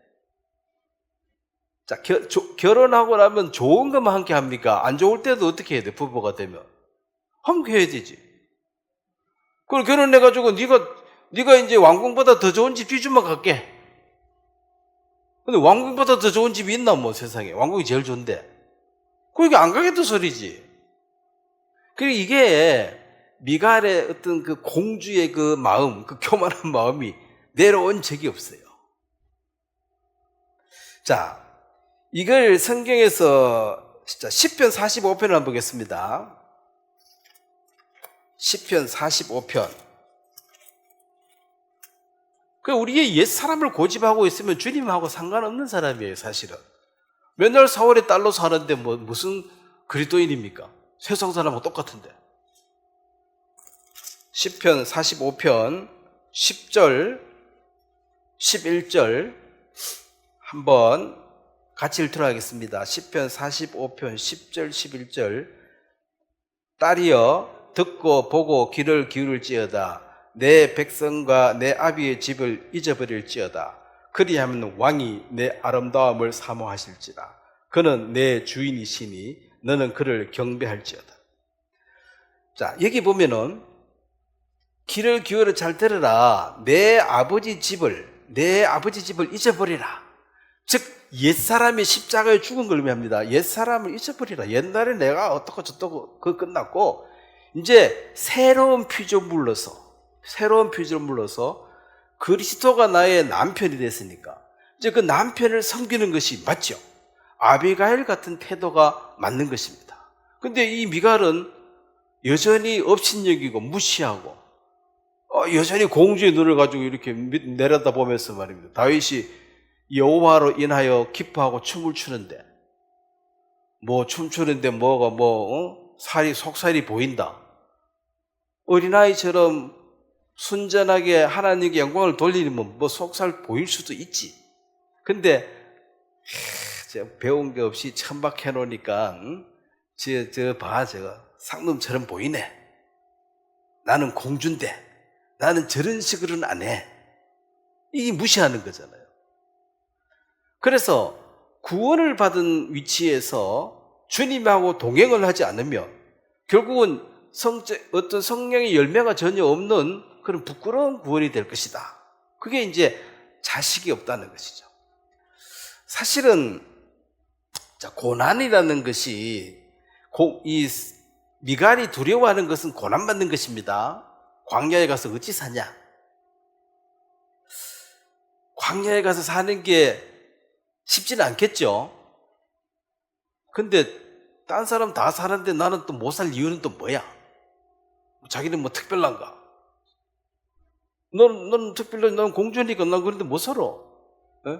자, 결혼하고 나면 좋은 것만 함께 합니까? 안 좋을 때도 어떻게 해야 돼? 부부가 되면 함께 해야 되지. 그럼 결혼해가지고 네가 이제 왕궁보다 더 좋은 집 뒤주면 갈게. 근데 왕궁보다 더 좋은 집이 있나 뭐 세상에. 왕궁이 제일 좋은데. 그러니까 안 가겠다 소리지. 그리고 이게 미갈의 어떤 그 공주의 그 마음, 그 교만한 마음이 내려온 적이 없어요. 자, 이걸 성경에서 진짜 시편 45편을 한번 보겠습니다. 시편 45편. 그 우리의 옛 사람을 고집하고 있으면 주님하고 상관없는 사람이에요, 사실은. 맨날 사월의 딸로 사는데 뭐 무슨 그리스도인입니까? 세상 사람하고 똑같은데. 시편 45편 10절, 11절 한번 같이 읽도록 하겠습니다. 시편 45편 10절, 11절. 딸이여 듣고 보고 귀를 기울일지어다. 내 백성과 내 아비의 집을 잊어버릴지어다. 그리하면 왕이 내 아름다움을 사모하실지라. 그는 내 주인이시니 너는 그를 경배할지어다. 자, 여기 보면은 귀를 기울여 잘 들으라. 내 아버지 집을 잊어버리라. 즉 옛사람이 십자가에 죽은 걸 의미합니다. 옛사람을 잊어버리라. 옛날에 내가 어떻고 저떻고 그거 끝났고 이제 새로운 피조물로서 그리스도가 나의 남편이 됐으니까 이제 그 남편을 섬기는 것이 맞죠. 아비가일 같은 태도가 맞는 것입니다. 근데 이 미갈은 여전히 업신여기고 무시하고 여전히 공주의 눈을 가지고 이렇게 내려다보면서 말입니다. 다윗이 여호와로 인하여 기뻐하고 춤을 추는데 속살이 보인다. 어린아이처럼 순전하게 하나님께 영광을 돌리면 속살 보일 수도 있지. 근데 제가 배운 게 없이 천박해 놓으니까 저거 상놈처럼 보이네. 나는 공주인데 나는 저런 식으로는 안 해. 이게 무시하는 거잖아요. 그래서 구원을 받은 위치에서 주님하고 동행을 하지 않으면 결국은 어떤 성령의 열매가 전혀 없는 그런 부끄러운 구원이 될 것이다. 그게 이제 자식이 없다는 것이죠. 사실은 고난이라는 것이 이 미갈이 두려워하는 것은 고난받는 것입니다. 광야에 가서 어찌 사냐? 광야에 가서 사는 게 쉽지는 않겠죠. 근데 딴 사람 다 사는데 나는 또 못 살 이유는 또 뭐야? 자기는 뭐 특별한가? 넌 특별해. 넌 공주니까 난 그런데 못 살아. 에?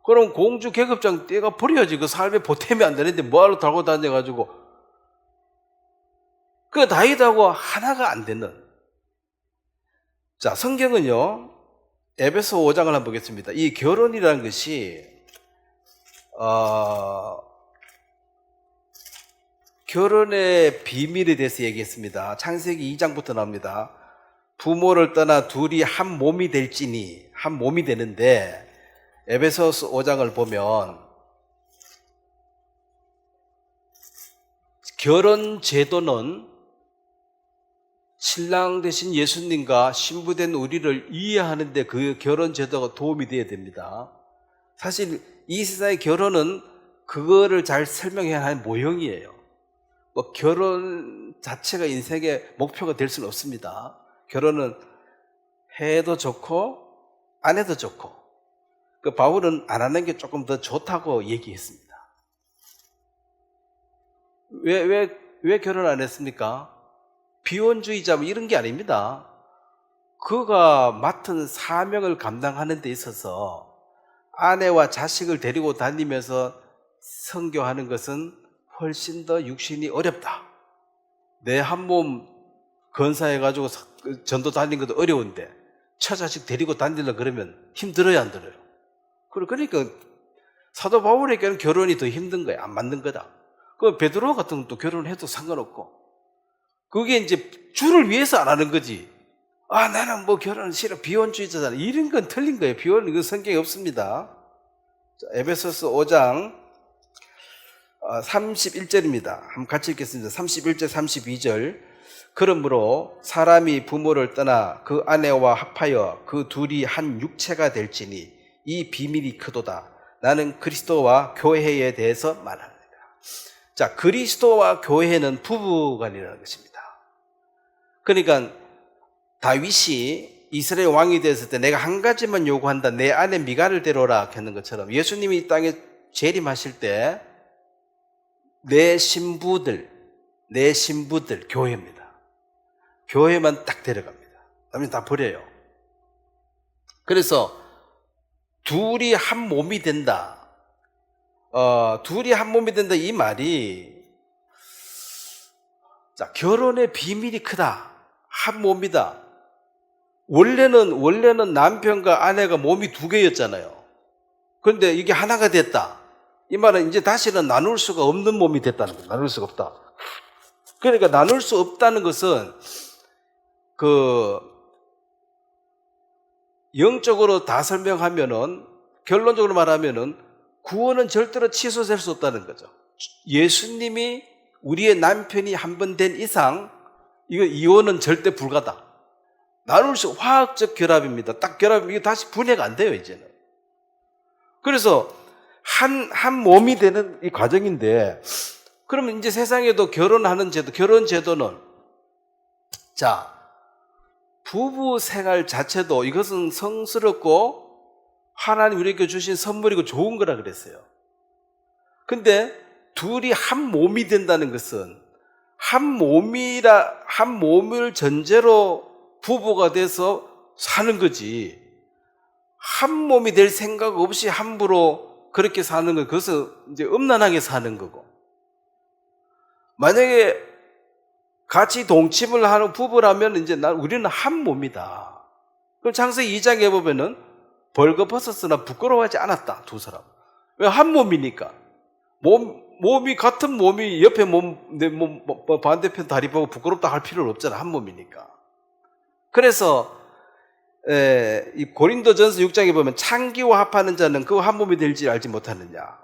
그럼 공주 계급장 떼가 버려야지. 그 삶에 보탬이 안 되는데 뭐하러 달고 다녀가지고. 그 다윗하고 하나가 안 되는. 자, 성경은요, 에베소 5장을 한번 보겠습니다. 이 결혼이라는 것이, 결혼의 비밀에 대해서 얘기했습니다. 창세기 2장부터 나옵니다. 부모를 떠나 둘이 한 몸이 될지니, 한 몸이 되는데, 에베소서 5장을 보면, 결혼 제도는 신랑 되신 예수님과 신부된 우리를 이해하는 데 그 결혼 제도가 도움이 되어야 됩니다. 사실 이 세상의 결혼은 그거를 잘 설명해야 하는 모형이에요. 결혼 자체가 인생의 목표가 될 수는 없습니다. 결혼은 해도 좋고 안 해도 좋고, 그 바울은 안 하는 게 조금 더 좋다고 얘기했습니다. 왜 결혼 안 했습니까? 비혼주의자 이런 게 아닙니다. 그가 맡은 사명을 감당하는 데 있어서 아내와 자식을 데리고 다니면서 선교하는 것은 훨씬 더 육신이 어렵다. 내 한 몸 건사해가지고 전도 다니는 것도 어려운데 처자식 데리고 다니려고 그러면 힘들어요, 안 들어요? 그러니까 사도 바울에게는 결혼이 더 힘든 거야. 안 맞는 거다. 그 베드로 같은 것도 결혼해도 상관없고, 그게 이제 주를 위해서 안 하는 거지. 나는 결혼 싫어, 비혼주의자잖아, 이런 건 틀린 거예요. 비혼은 그 성경에 없습니다. 에베소서 5장 31절입니다. 한번 같이 읽겠습니다. 31절, 32절. 그러므로 사람이 부모를 떠나 그 아내와 합하여 그 둘이 한 육체가 될지니 이 비밀이 크도다. 나는 그리스도와 교회에 대해서 말합니다. 자, 그리스도와 교회는 부부간이라는 것입니다. 그러니까 다윗이 이스라엘 왕이 되었을 때 내가 한 가지만 요구한다. 내 아내 미갈을 데려오라 했는 것처럼 예수님이 이 땅에 재림하실 때 내 신부들 교회입니다. 교회만 딱 데려갑니다. 나머지 다 버려요. 그래서 둘이 한 몸이 된다. 둘이 한 몸이 된다 이 말이, 자, 결혼의 비밀이 크다. 한 몸이다. 원래는 남편과 아내가 몸이 두 개였잖아요. 그런데 이게 하나가 됐다. 이 말은 이제 다시는 나눌 수가 없는 몸이 됐다는 거예요. 나눌 수가 없다. 그러니까 나눌 수 없다는 것은 영적으로 다 설명하면은, 결론적으로 말하면은 구원은 절대로 취소될 수 없다는 거죠. 예수님이 우리의 남편이 한 번 된 이상 이거 이혼은 절대 불가다. 나눌 수, 화학적 결합입니다. 딱 결합이면 이게 다시 분해가 안 돼요, 이제는. 그래서 한 몸이 되는 이 과정인데, 그러면 이제 세상에도 결혼하는 제도, 결혼 제도는, 자, 부부 생활 자체도 이것은 성스럽고 하나님 우리에게 주신 선물이고 좋은 거라 그랬어요. 근데 둘이 한 몸이 된다는 것은 한 몸을 전제로 부부가 돼서 사는 거지, 한 몸이 될 생각 없이 함부로 그렇게 사는 건 그것은 이제 음란하게 사는 거고, 만약에 같이 동침을 하는 부부라면 이제 우리는 한 몸이다. 그럼 창세기 2장에 보면은 벌거벗었으나 부끄러워하지 않았다, 두 사람. 왜? 한 몸이니까. 몸이 같은 몸이 옆에 내 몸 반대편 다리 보고 부끄럽다 할 필요는 없잖아, 한 몸이니까. 그래서 이 고린도전서 6장에 보면 창기와 합하는 자는 그 한 몸이 될지 알지 못하느냐.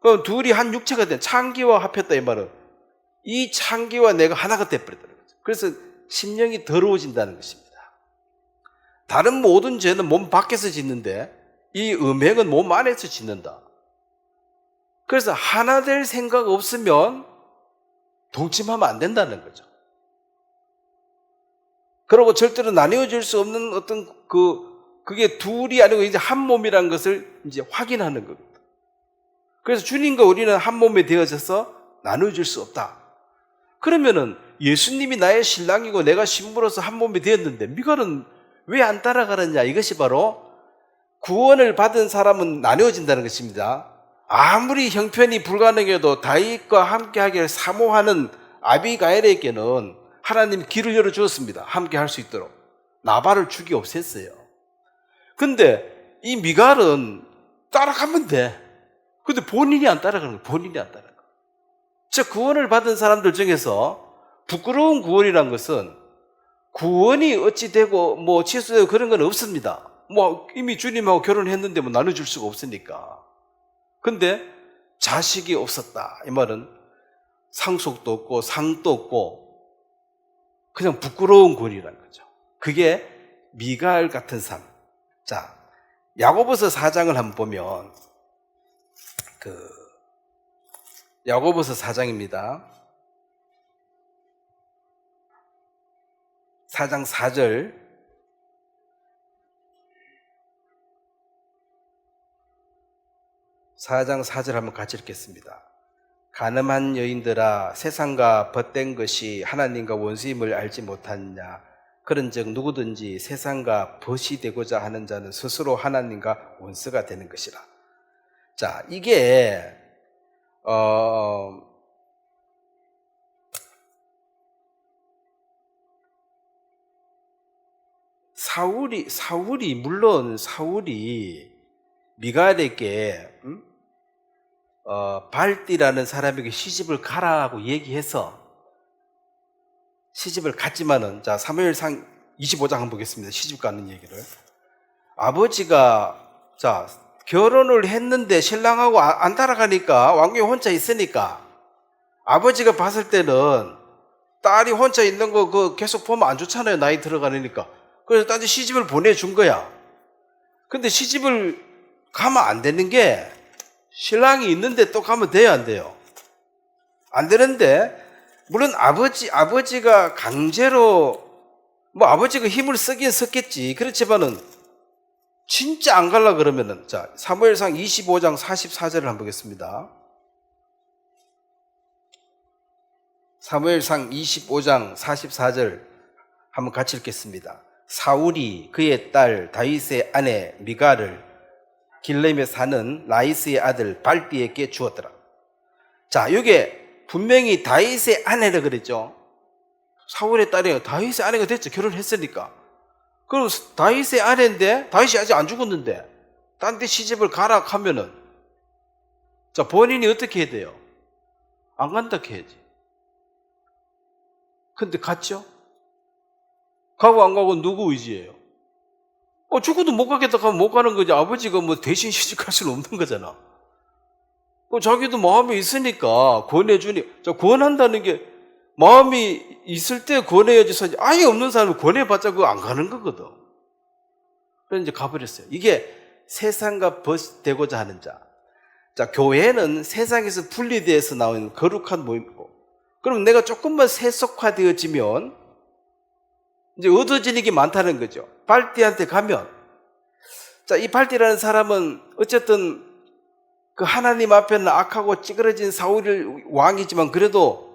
그럼 둘이 한 육체가 된, 창기와 합했다 이 말은 이 창기와 내가 하나가 돼버렸다는 거죠. 그래서 심령이 더러워진다는 것입니다. 다른 모든 죄는 몸 밖에서 짓는데 이 음행은 몸 안에서 짓는다. 그래서 하나 될 생각 없으면 동침하면 안 된다는 거죠. 그리고 절대로 나뉘어질 수 없는 어떤 그게 둘이 아니고 이제 한 몸이라는 것을 이제 확인하는 겁니다. 그래서 주님과 우리는 한 몸이 되어져서 나누어질 수 없다. 그러면은 예수님이 나의 신랑이고 내가 신부로서 한 몸이 되었는데 미갈은 왜 안 따라가느냐? 이것이 바로 구원을 받은 사람은 나누어진다는 것입니다. 아무리 형편이 불가능해도 다윗과 함께하기를 사모하는 아비가일에게는 하나님이 길을 열어주었습니다. 함께 할 수 있도록. 나발을 죽이 없앴어요. 근데 이 미갈은 따라가면 돼. 근데 본인이 안 따라가는 거예요. 본인이 안 따라가는 거예요. 즉, 구원을 받은 사람들 중에서 부끄러운 구원이란 것은 구원이 어찌 되고 취소되고 그런 건 없습니다. 이미 주님하고 결혼했는데 나눠줄 수가 없으니까. 근데 자식이 없었다. 이 말은 상속도 없고 상도 없고 그냥 부끄러운 구원이라는 거죠. 그게 미갈 같은 삶. 자, 야고보서 4장을 한번 보면 야고보서 4장입니다. 4장 4절. 한번 같이 읽겠습니다. 간음한 여인들아, 세상과 벗된 것이 하나님과 원수임을 알지 못하느냐. 그런즉 누구든지 세상과 벗이 되고자 하는 자는 스스로 하나님과 원수가 되는 것이라. 자, 이게 사울이 미갈에게 발디라는 사람에게 시집을 가라고 얘기해서 시집을 갔지만은, 자, 사무엘상 25장 한번 보겠습니다. 시집 가는 얘기를. 아버지가, 자, 결혼을 했는데 신랑하고 안 따라가니까 왕궁에 혼자 있으니까 아버지가 봤을 때는 딸이 혼자 있는 거 그 계속 보면 안 좋잖아요. 나이 들어가니까. 그래서 딸이 시집을 보내준 거야. 근데 시집을 가면 안 되는 게 신랑이 있는데 또 가면 돼요, 안 돼요? 안 되는데, 물론 아버지가 강제로, 뭐 아버지가 힘을 쓰긴 썼겠지. 그렇지만은, 진짜 안 갈라 그러면은, 자, 사무엘상 25장 44절을 한번 보겠습니다. 사무엘상 25장 44절 한번 같이 읽겠습니다. 사울이 그의 딸 다윗의 아내 미가를 길렘에 사는 라이스의 아들 발디에게 주었더라. 자, 이게 분명히 다윗의 아내라 그랬죠. 사울의 딸이 다윗의 아내가 됐죠. 결혼했으니까. 그럼 다윗의 아내인데 다윗이 아직 안 죽었는데 딴 데 시집을 가라 하면은, 자, 본인이 어떻게 해야 돼요? 안 간다 해야지. 근데 갔죠? 가고 안 가고 누구 의지예요? 죽어도 못 가겠다 하면 못 가는 거지. 아버지가 뭐 대신 시집갈 수는 없는 거잖아. 자기도 마음이 있으니까 권해주니. 자, 권한다는 게 마음이 있을 때 권해야지. 아예 없는 사람은 권해봤자 그거 안 가는 거거든. 그래서 이제 가버렸어요. 이게 세상과 벗되고자 하는 자. 자, 교회는 세상에서 분리되어서 나온 거룩한 모임이고, 그럼 내가 조금만 세속화되어지면 이제 얻어지는 게 많다는 거죠. 발디한테 가면, 자, 이 발디라는 사람은 어쨌든 그 하나님 앞에는 악하고 찌그러진 사울이 왕이지만 그래도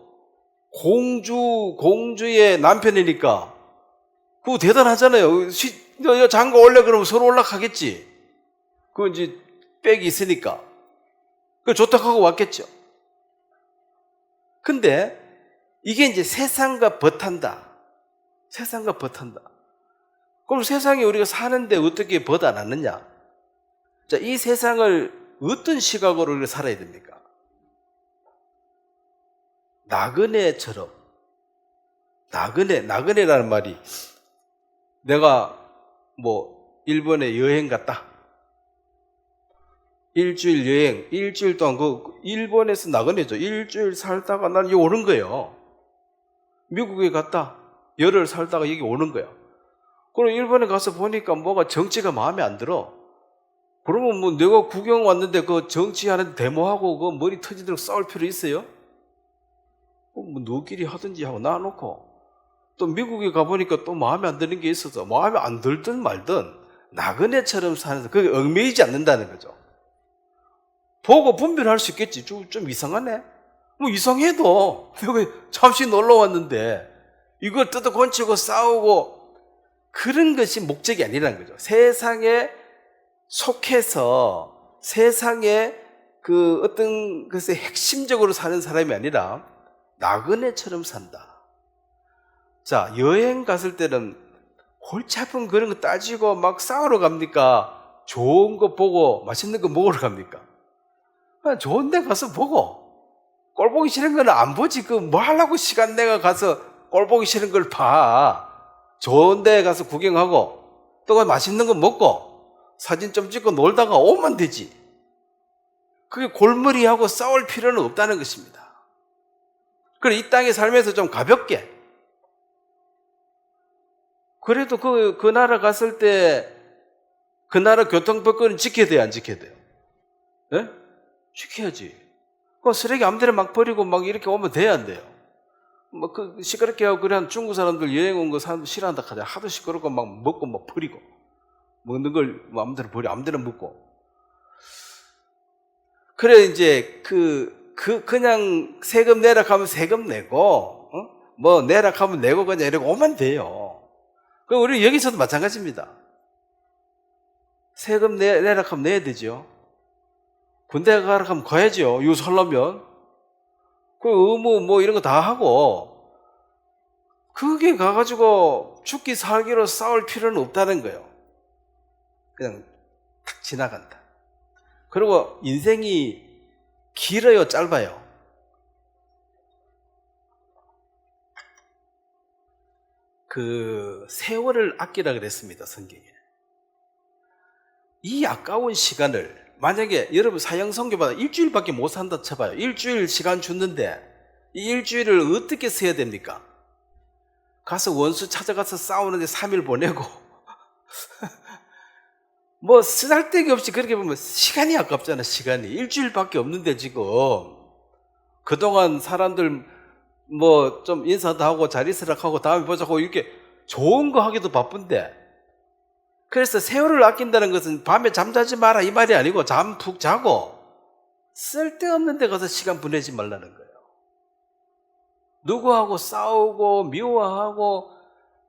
공주의 남편이니까 그거 대단하잖아요. 장가 올래 그러면 서로 올라가겠지. 그건 이제 빽이 있으니까. 그 좋다고 하고 왔겠죠. 근데 이게 이제 세상과 벗한다. 세상과 벗한다. 그럼 세상에 우리가 사는데 어떻게 벗 안 하느냐? 자, 이 세상을 어떤 시각으로 우리가 살아야 됩니까? 나그네처럼. 나그네라는 말이, 내가 뭐 일본에 여행 갔다. 일주일 여행, 일주일 동안 일본에서 나그네죠. 일주일 살다가 난 여기 오는 거예요. 미국에 갔다. 열흘 살다가 여기 오는 거야. 그럼 일본에 가서 보니까 뭐가 정치가 마음에 안 들어. 그러면 뭐 내가 구경 왔는데 그 정치하는 데모하고 그 머리 터지도록 싸울 필요 있어요? 뭐 너끼리 하든지 하고 놔놓고, 또 미국에 가보니까 또 마음에 안 드는 게 있어서 마음에 안 들든 말든 나그네처럼 사는, 그게 얽매이지 않는다는 거죠. 보고 분별할 수 있겠지. 좀 이상하네. 뭐 이상해도 여기 잠시 놀러 왔는데 이걸 뜯어 건치고 싸우고, 그런 것이 목적이 아니라는 거죠. 세상에 속해서 세상에 그 어떤 것에 핵심적으로 사는 사람이 아니라 나그네처럼 산다. 자, 여행 갔을 때는 골치 아픈 그런 거 따지고 막 싸우러 갑니까? 좋은 거 보고 맛있는 거 먹으러 갑니까? 좋은 데 가서 보고, 꼴 보기 싫은 거는 안 보지. 뭐 하려고 시간 내가 가서 꼴 보기 싫은 걸 봐. 좋은 데 가서 구경하고 또 맛있는 거 먹고 사진 좀 찍고 놀다가 오면 되지. 그게 골머리하고 싸울 필요는 없다는 것입니다. 그래, 이 땅에 살면서 좀 가볍게, 그래도 그 나라 갔을 때 그 나라 교통법규는 지켜야 돼요, 안 지켜야 돼요? 네? 지켜야지. 그 쓰레기 아무데나 막 버리고 막 이렇게 오면 돼야 안 돼요? 뭐 시끄럽게 하고, 그래, 한 중국 사람들 여행 온 거 사람들 싫어한다 하자. 하도 시끄럽고 막 먹고 막 버리고, 먹는 걸 뭐 아무데나 버리고 아무데나 먹고. 그래, 이제 그냥 세금 내라 하면 세금 내고, 뭐 내라 하면 내고 그냥 이러고 오면 돼요. 그럼 우리 여기서도 마찬가지입니다. 세금 내라 하면 내야 되죠. 군대 가라 하면 가야죠. 이거 살려면. 그 의무 뭐 이런 거 다 하고, 그게 가가지고 죽기 살기로 싸울 필요는 없다는 거예요. 그냥 탁 지나간다. 그리고 인생이 길어요, 짧아요? 그 세월을 아끼라 그랬습니다, 성경에. 이 아까운 시간을 만약에 여러분 사형 선고받아 일주일밖에 못 산다 쳐봐요. 일주일 시간 줬는데 이 일주일을 어떻게 써야 됩니까? 가서 원수 찾아가서 싸우는데 3일 보내고 뭐 쓰잘데기 없이 그렇게 보면 시간이 아깝잖아. 시간이 일주일밖에 없는데 지금 그동안 사람들 뭐 좀 인사도 하고 잘 있으라 하고 다음에 보자고 이렇게 좋은 거 하기도 바쁜데, 그래서 세월을 아낀다는 것은 밤에 잠자지 마라 이 말이 아니고 잠 푹 자고 쓸데없는 데 가서 시간 보내지 말라는 거예요. 누구하고 싸우고 미워하고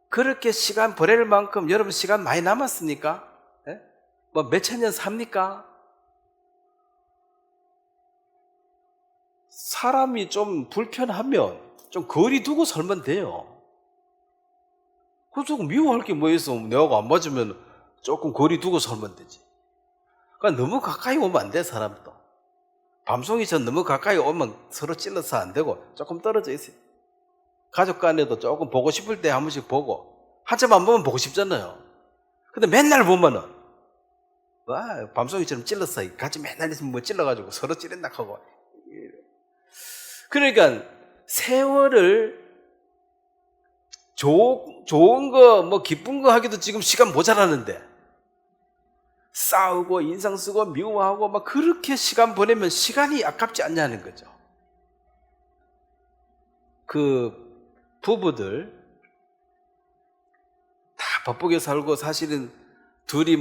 그렇게 시간 보낼 만큼 여러분 시간 많이 남았습니까? 예? 뭐 몇천 년 삽니까? 사람이 좀 불편하면 좀 거리 두고 살면 돼요. 그래서 미워할 게 뭐 있어. 내하고 안 맞으면 조금 거리 두고 살면 되지. 그러니까 너무 가까이 오면 안 돼, 사람도. 밤송이 전 너무 가까이 오면 서로 찔러서 안 되고 조금 떨어져 있어요. 가족 간에도 조금 보고 싶을 때 한 번씩 보고, 한참 안 보면 보고 싶잖아요. 근데 맨날 보면은 와, 밤송이처럼 찔렀어. 같이 맨날 있으면 뭐 찔러가지고 서로 찌른다 하고. 그러니까 세월을 좋은 거, 뭐 기쁜 거 하기도 지금 시간 모자라는데 싸우고 인상 쓰고 미워하고 막 그렇게 시간 보내면 시간이 아깝지 않냐는 거죠. 그 부부들 다 바쁘게 살고 사실은 둘이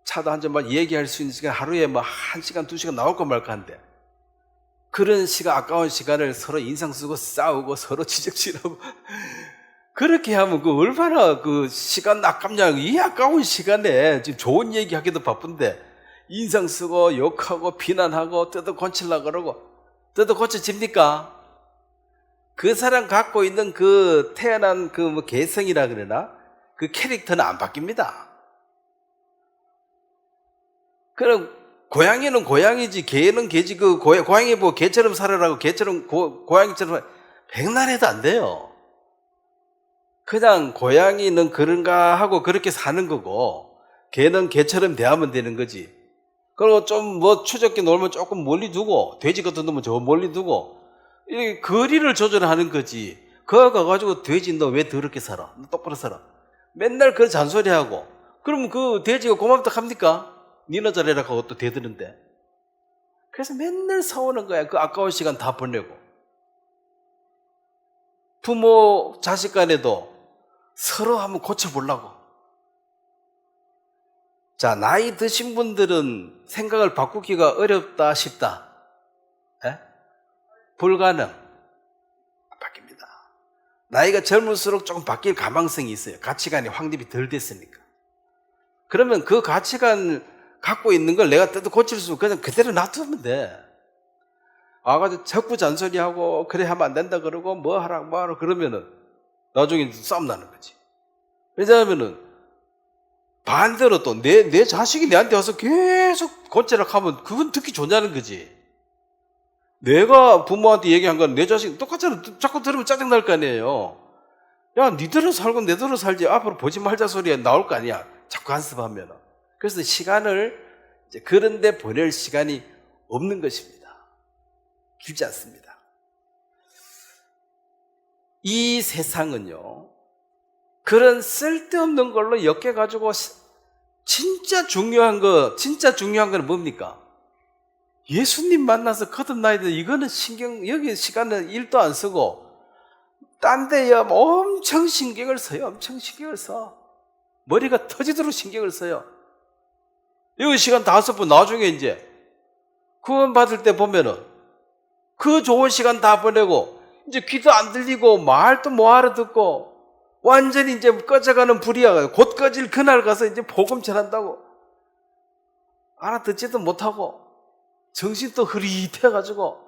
차도 한 잔만 얘기할 수 있는 시간 하루에 뭐 1시간 2시간 나올까 말까 한데, 그런 시간, 아까운 시간을 서로 인상 쓰고 싸우고 서로 지적질하고 그렇게 하면 그 얼마나 그 시간 아깝냐. 이 아까운 시간에 지금 좋은 얘기 하기도 바쁜데 인상 쓰고 욕하고 비난하고 뜯어 고치려고 그러고, 뜯어 고쳐집니까? 그 사람 갖고 있는 그 태어난 그 뭐 개성이라 그러나 그 캐릭터는 안 바뀝니다. 그럼 고양이는 고양이지 개는 개지. 그 고양이 뭐 개처럼 살아라고 개처럼 고양이처럼 백날 해도 안 돼요. 그냥 고양이는 그런가 하고 그렇게 사는 거고 개는 개처럼 대하면 되는 거지. 그리고 좀 뭐 추적기 놀면 조금 멀리 두고, 돼지 같은 놈은 저 멀리 두고 이렇게 거리를 조절하는 거지. 그거 가가지고 돼지 너 왜 더럽게 살아? 너 똑바로 살아. 맨날 그 잔소리하고 그러면 그 돼지가 고맙다 합니까? 니나 잘해라 하고 또 대드는데. 그래서 맨날 싸우는 거야. 그 아까운 시간 다 보내고. 부모 자식 간에도 서로 한번 고쳐보려고. 자, 나이 드신 분들은 생각을 바꾸기가 어렵다 싶다. 에? 불가능. 바뀝니다. 나이가 젊을수록 조금 바뀔 가망성이 있어요. 가치관이 확립이 덜 됐으니까. 그러면 그 가치관 갖고 있는 걸 내가 뜯어 고칠 수 그냥 그대로 놔두면 돼. 와가지고 자꾸 잔소리하고 그래 하면 안 된다 그러고 뭐 하라 그러면은 나중에 싸움 나는 거지. 왜냐하면은 반대로 또 내 자식이 내한테 와서 계속 고치라고 하면 그건 듣기 좋냐는 거지. 내가 부모한테 얘기한 건 내 자식 똑같잖아. 자꾸 들으면 짜증날 거 아니에요. 야, 니들은 살고 내들은 살지 앞으로 보지 말자 소리가 나올 거 아니야. 자꾸 간섭하면. 그래서 시간을 이제 그런 데 보낼 시간이 없는 것입니다. 길지 않습니다. 이 세상은요, 그런 쓸데없는 걸로 엮여가지고 진짜 중요한 거는 뭡니까? 예수님 만나서 거듭나야 돼. 이거는 여기 시간은 1도 안 쓰고 딴 데야 엄청 신경을 써요. 엄청 신경을 써. 머리가 터지도록 신경을 써요. 여기 시간 5분 나중에 이제 구원 받을 때 보면은 그 좋은 시간 다 보내고 이제 귀도 안 들리고 말도 못 알아듣고 완전히 이제 꺼져가는 불이야. 곧 꺼질 그날 가서 이제 복음 전한다고 알아듣지도 못하고 정신도 흐릿해가지고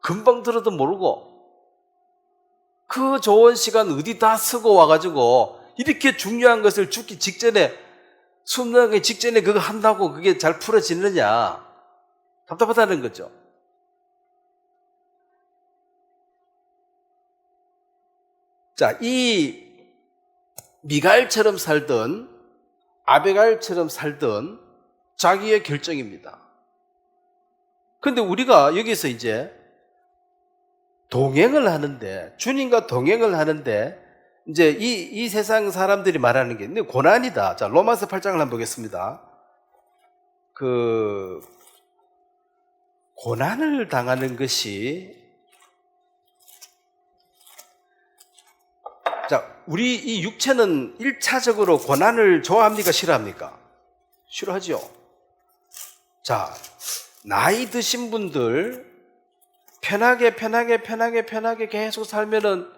금방 들어도 모르고 그 좋은 시간 어디 다 쓰고 와가지고 이렇게 중요한 것을 죽기 직전에 숨나기 직전에 그거 한다고 그게 잘 풀어지느냐. 답답하다는 거죠. 자, 이 미갈처럼 살던 아비가일처럼 살던 자기의 결정입니다. 근데 우리가 여기서 이제 동행을 하는데, 주님과 동행을 하는데, 이제 이 세상 사람들이 말하는 게, 근데 고난이다. 자, 로마서 8장을 한번 보겠습니다. 고난을 당하는 것이, 자, 우리 이 육체는 1차적으로 고난을 좋아합니까? 싫어합니까? 싫어하죠. 자, 나이 드신 분들, 편하게 계속 살면은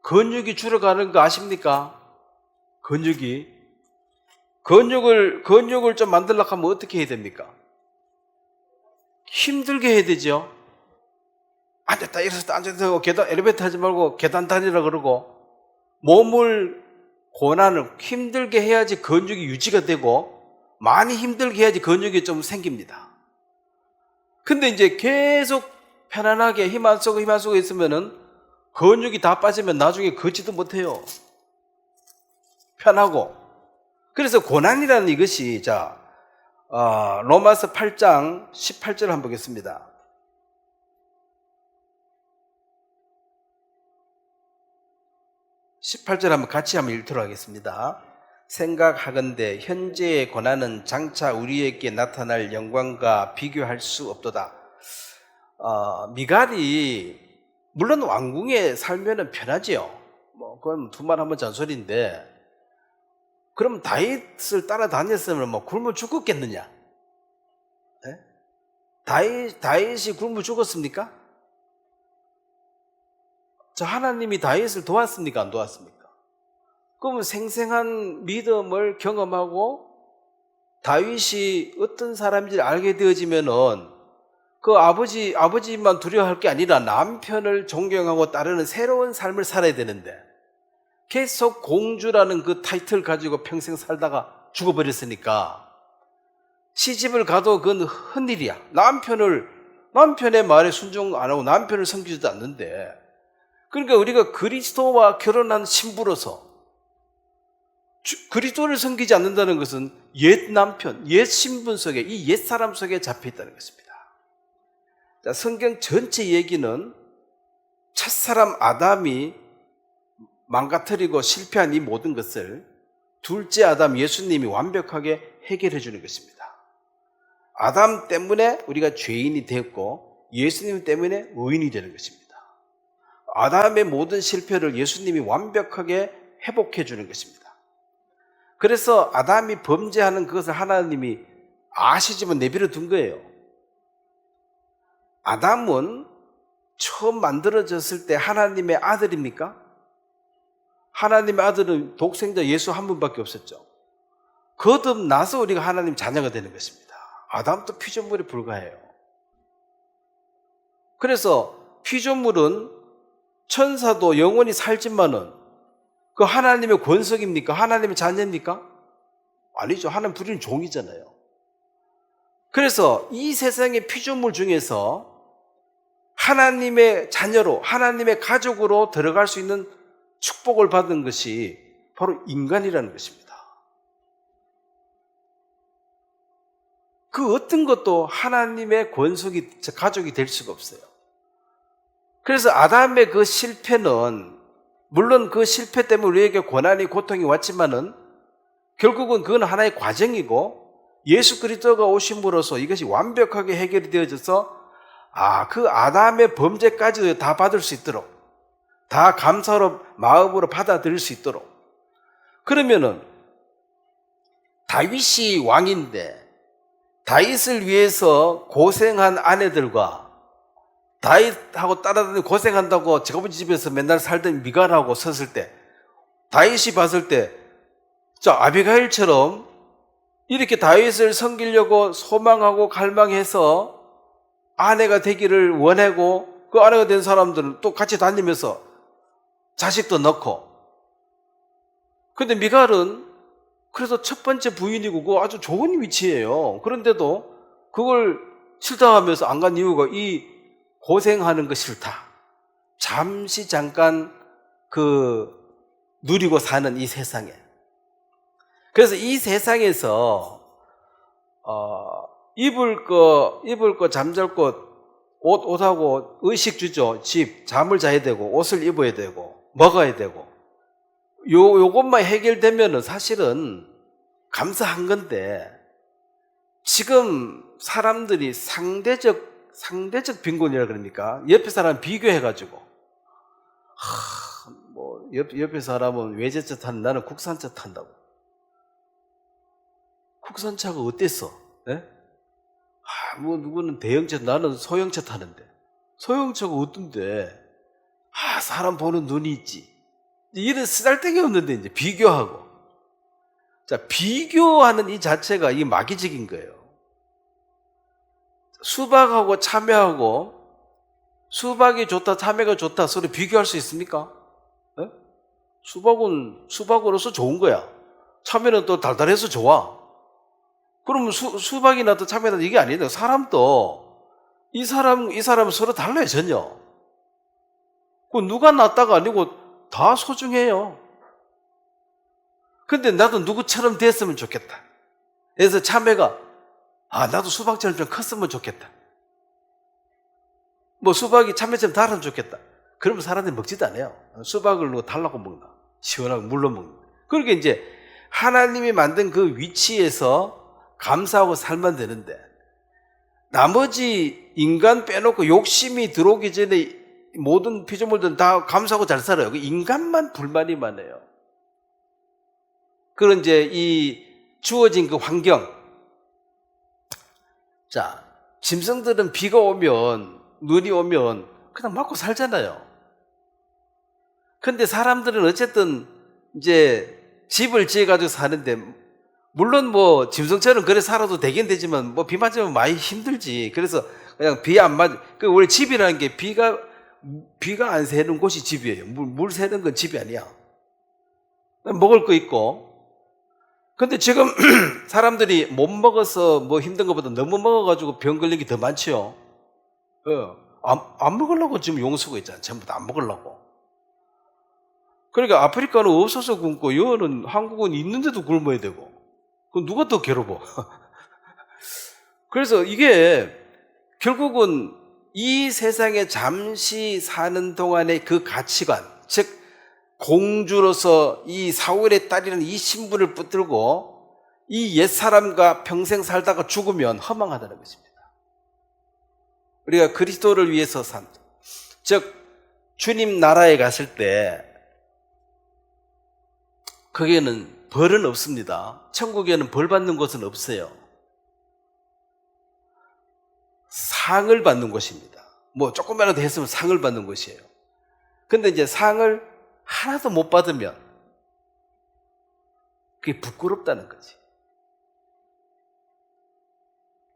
근육이 줄어가는 거 아십니까? 근육을 좀 만들려고 하면 어떻게 해야 됩니까? 힘들게 해야 되죠. 앉았다 일어섰다 앉았다 계단 엘리베이터 하지 말고 계단 다니라 그러고, 고난을 힘들게 해야지 근육이 유지가 되고, 많이 힘들게 해야지 근육이 좀 생깁니다. 근데 이제 계속 편안하게 힘 안 쓰고 있으면은 근육이 다 빠지면 나중에 걷지도 못해요. 편하고. 그래서 고난이라는 이것이, 자, 로마서 8장 18절 한번 보겠습니다. 한번 같이 한번 읽도록 하겠습니다. 생각하건대 현재의 고난은 장차 우리에게 나타날 영광과 비교할 수 없도다. 미갈이 물론 왕궁에 살면은 편하지요. 그건 두말 한번 잔소리인데, 그럼 다윗을 따라다녔으면 굶어 죽었겠느냐? 네? 다윗이 굶어 죽었습니까? 저 하나님이 다윗을 도왔습니까? 안 도왔습니까? 그러면 생생한 믿음을 경험하고 다윗이 어떤 사람인지 알게 되어지면은 그 아버지만 두려워할 게 아니라 남편을 존경하고 따르는 새로운 삶을 살아야 되는데, 계속 공주라는 그 타이틀 가지고 평생 살다가 죽어버렸으니까 시집을 가도 그건 헛일이야. 남편의 말에 순종 안 하고 남편을 섬기지도 않는데, 그러니까 우리가 그리스도와 결혼한 신부로서 그리스도를 섬기지 않는다는 것은 옛 남편, 옛 신분 속에, 이 옛 사람 속에 잡혀 있다는 것입니다. 자, 성경 전체 얘기는 첫사람 아담이 망가뜨리고 실패한 이 모든 것을 둘째 아담 예수님이 완벽하게 해결해 주는 것입니다. 아담 때문에 우리가 죄인이 되었고 예수님 때문에 의인이 되는 것입니다. 아담의 모든 실패를 예수님이 완벽하게 회복해 주는 것입니다. 그래서 아담이 범죄하는 그것을 하나님이 아시지만 내버려 둔 거예요. 아담은 처음 만들어졌을 때 하나님의 아들입니까? 하나님의 아들은 독생자 예수 한 분밖에 없었죠. 거듭나서 우리가 하나님 자녀가 되는 것입니다. 아담도 피조물에 불과해요. 그래서 피조물은 천사도 영원히 살지만은 그 하나님의 권속입니까? 하나님의 자녀입니까? 아니죠. 하나님 부리는 종이잖아요. 그래서 이 세상의 피조물 중에서 하나님의 자녀로, 하나님의 가족으로 들어갈 수 있는 축복을 받은 것이 바로 인간이라는 것입니다. 그 어떤 것도 하나님의 권속이, 가족이 될 수가 없어요. 그래서 아담의 그 실패는, 물론 그 실패 때문에 우리에게 고난이, 고통이 왔지만은 결국은 그건 하나의 과정이고, 예수 그리스도가 오심으로써 이것이 완벽하게 해결이 되어져서 그 아담의 범죄까지도 다 받을 수 있도록, 다 감사로 마음으로 받아들일 수 있도록. 그러면은 다윗이 왕인데 다윗을 위해서 고생한 아내들과 다윗하고 따라다니고 고생한다고 아버지 집에서 맨날 살던 미갈하고 섰을 때, 다윗이 봤을 때 아비가일처럼 이렇게 다윗을 섬기려고 소망하고 갈망해서 아내가 되기를 원하고, 그 아내가 된 사람들은 또 같이 다니면서 자식도 넣고. 근데 미갈은 그래서 첫 번째 부인이고 그 아주 좋은 위치예요. 그런데도 그걸 싫다 하면서 안 간 이유가 이 고생하는 거 싫다, 잠깐 누리고 사는 이 세상에. 그래서 이 세상에서 입을 거 잠잘 것, 옷하고 의식 주죠. 집, 잠을 자야 되고, 옷을 입어야 되고, 먹어야 되고. 요것만 해결되면은 사실은 감사한 건데, 지금 사람들이 상대적 빈곤이라 그럽니까? 옆에 사람 비교해가지고, 옆에 사람은 외제차 타는 나는 국산차 탄다고. 국산차가 어땠어? 네? 누구는 대형차, 나는 소형차 타는데. 소형차가 어떤데? 사람 보는 눈이 있지. 이런 쓰잘데기 없는데, 이제 비교하고. 자, 비교하는 이 자체가 이게 마귀적인 거예요. 수박하고 참외하고, 수박이 좋다, 참외가 좋다, 서로 비교할 수 있습니까? 네? 수박은 수박으로서 좋은 거야. 참외는 또 달달해서 좋아. 그러면 수박이나 또 참외나 이게 아니에요. 사람도 이 사람은 서로 달라요, 전혀. 그 누가 낫다가 아니고 다 소중해요. 근데 나도 누구처럼 됐으면 좋겠다. 그래서 참외가 나도 수박처럼 좀 컸으면 좋겠다. 뭐 수박이 참외처럼 달았으면 좋겠다. 그러면 사람들이 먹지도 않아요. 수박을 달라고 먹나, 시원하고 물로 먹나. 그러니까 이제 하나님이 만든 그 위치에서 감사하고 살면 되는데, 나머지 인간 빼놓고 욕심이 들어오기 전에 모든 피조물들은 다 감사하고 잘 살아요. 그 인간만 불만이 많아요. 그런 이제 이 주어진 그 환경. 자, 짐승들은 비가 오면, 눈이 오면 그냥 맞고 살잖아요. 근데 사람들은 어쨌든 이제 집을 지어가지고 사는데, 물론 뭐 짐승처럼 그래 살아도 되긴 되지만 뭐 비 맞으면 많이 힘들지. 그래서 그냥 비 안 맞, 그 원래 집이라는 게 비가 안 새는 곳이 집이에요. 물 새는 건 집이 아니야. 먹을 거 있고. 근데 지금 사람들이 못 먹어서 뭐 힘든 것보다 너무 먹어가지고 병 걸린 게 더 많지요. 안 먹으려고 지금 용수고 있잖아. 전부 다 안 먹으려고. 그러니까 아프리카는 없어서 굶고, 여는 한국은 있는데도 굶어야 되고. 그럼 누가 더 괴로워? 그래서 이게 결국은 이 세상에 잠시 사는 동안의 그 가치관, 즉 공주로서 이 사울의 딸이라는 이 신분을 붙들고 이 옛사람과 평생 살다가 죽으면 허망하다는 것입니다. 우리가 그리스도를 위해서 즉 주님 나라에 갔을 때 거기에는 벌은 없습니다. 천국에는 벌 받는 곳은 없어요. 상을 받는 곳입니다. 뭐 조금이라도 했으면 상을 받는 곳이에요. 근데 이제 상을 하나도 못 받으면 그게 부끄럽다는 거지.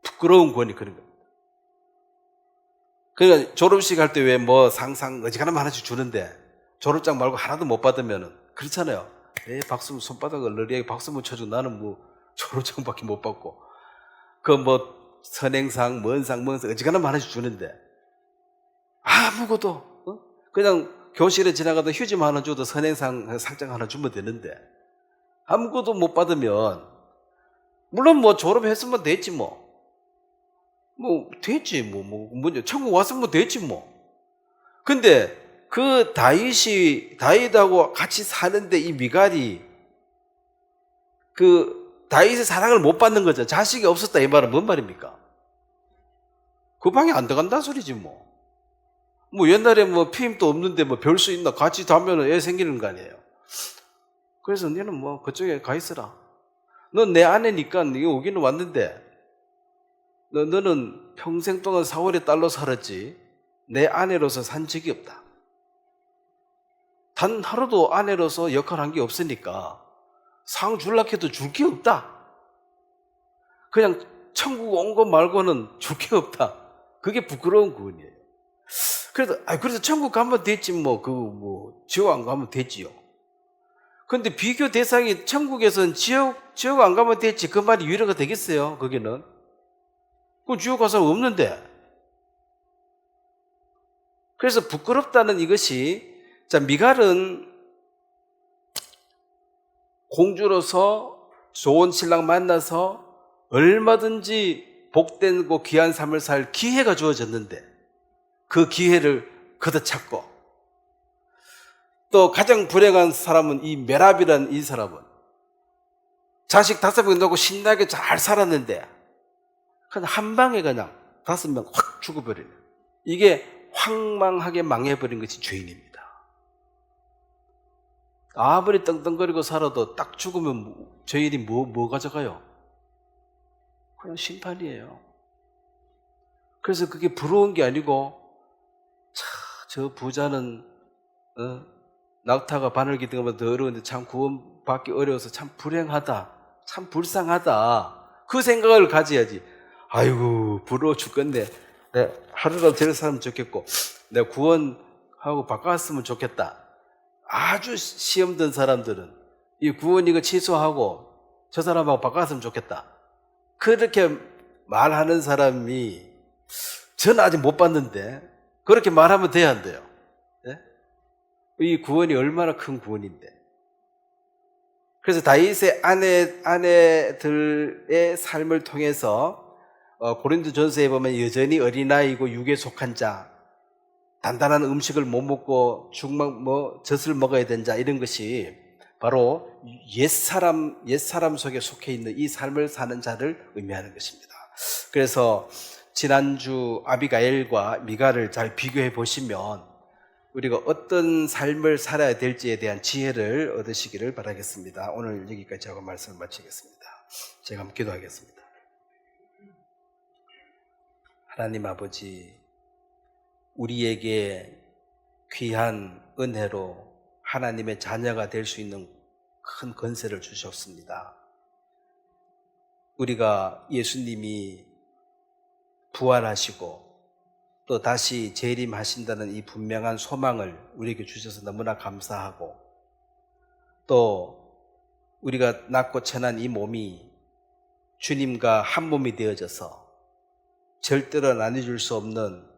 부끄러운 권이 그런 겁니다. 그러니까 졸업식 할 때 왜 뭐 상상 어지간하면 하나씩 주는데 졸업장 말고 하나도 못 받으면 그렇잖아요. 박수, 손바닥을 느리하게 박수 못 쳐주고 나는 뭐 졸업장밖에 못 받고, 그 뭐 선행상, 뭔상 어지간하면 하나씩 주는데 아무것도 그냥 교실에 지나가다 휴지만 하나 줘도 선행상 상장 하나 주면 되는데 아무것도 못 받으면, 물론 뭐 졸업했으면 됐지 뭐 됐지 먼저 천국 왔으면 됐지 뭐. 근데 그 다윗하고 같이 사는데 이 미갈이 그 다윗의 사랑을 못 받는 거죠. 자식이 없었다 이 말은 뭔 말입니까? 그 방에 안 들어간다는 소리지 뭐. 옛날에 뭐 피임도 없는데 뭐 별 수 있나, 같이 자면 애 생기는 거 아니에요. 그래서 너는 뭐 그쪽에 가 있어라. 넌 내 아내니까 네가 오기는 왔는데 너는 평생 동안 사울의 딸로 살았지 내 아내로서 산 적이 없다. 단 하루도 아내로서 역할한 게 없으니까 상 줄라 해도 줄 게 없다. 그냥 천국 온 거 말고는 줄 게 없다. 그게 부끄러운 구원이에요. 그래서 천국 가면 됐지 지옥 안 가면 됐지요. 근데 비교 대상이 천국에서는 지옥 안 가면 됐지, 그 말이 유래가 되겠어요? 거기는 그럼 지옥 가서 없는데. 그래서 부끄럽다는 이것이, 자, 미갈은 공주로서 좋은 신랑 만나서 얼마든지 복된고 귀한 삶을 살 기회가 주어졌는데 그 기회를 걷어찼고, 또 가장 불행한 사람은 이 메랍이라는 이 사람은 자식 5명 놓고 신나게 잘 살았는데 그냥 한 방에 그냥 5명 확 죽어버리는, 이게 황망하게 망해버린 것이 죄인입니다. 아무리 떵떵거리고 살아도 딱 죽으면 죄인이 뭐 가져가요? 그냥 심판이에요. 그래서 그게 부러운 게 아니고, 저 부자는 낙타가 바늘 기둥 것보다 더 어려운데 참 구원받기 어려워서 참 불행하다, 참 불쌍하다, 그 생각을 가져야지. 아이고 부러워 죽겠네, 내 하루라도 저렇게 살면 좋겠고, 내가 구원하고 바꿨으면 좋겠다. 아주 시험 든 사람들은 이 구원 이거 취소하고 저 사람하고 바꿨으면 좋겠다, 그렇게 말하는 사람이, 저는 아직 못 봤는데 그렇게 말하면 돼야 안 돼요? 네? 이 구원이 얼마나 큰 구원인데. 그래서 다윗의 아내들의 삶을 통해서 고린도전서에 보면 여전히 어린아이고 육에 속한 자, 단단한 음식을 못 먹고 젖을 먹어야 되는 자, 이런 것이 바로 옛사람 속에 속해 있는 이 삶을 사는 자를 의미하는 것입니다. 그래서 지난주 아비가일과 미가를 잘 비교해 보시면 우리가 어떤 삶을 살아야 될지에 대한 지혜를 얻으시기를 바라겠습니다. 오늘 여기까지 하고 말씀을 마치겠습니다. 제가 한번 기도하겠습니다. 하나님 아버지, 우리에게 귀한 은혜로 하나님의 자녀가 될 수 있는 큰 권세를 주셨습니다. 우리가 예수님이 부활하시고 또 다시 재림하신다는 이 분명한 소망을 우리에게 주셔서 너무나 감사하고, 또 우리가 낳고 태어난 이 몸이 주님과 한 몸이 되어져서 절대로 나눠줄 수 없는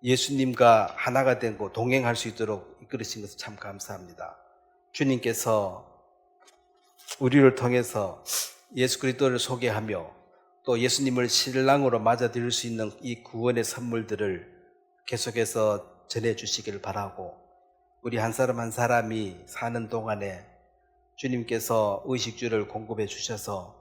예수님과 하나가 되고 동행할 수 있도록 이끌으신 것을 참 감사합니다. 주님께서 우리를 통해서 예수 그리스도를 소개하며 또 예수님을 신랑으로 맞아들일 수 있는 이 구원의 선물들을 계속해서 전해주시길 바라고, 우리 한 사람 한 사람이 사는 동안에 주님께서 의식주를 공급해 주셔서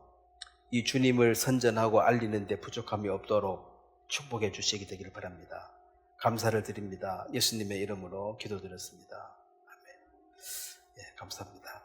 이 주님을 선전하고 알리는 데 부족함이 없도록 축복해 주시기 되기를 바랍니다. 감사를 드립니다. 예수님의 이름으로 기도드렸습니다. 아멘. 예, 감사합니다.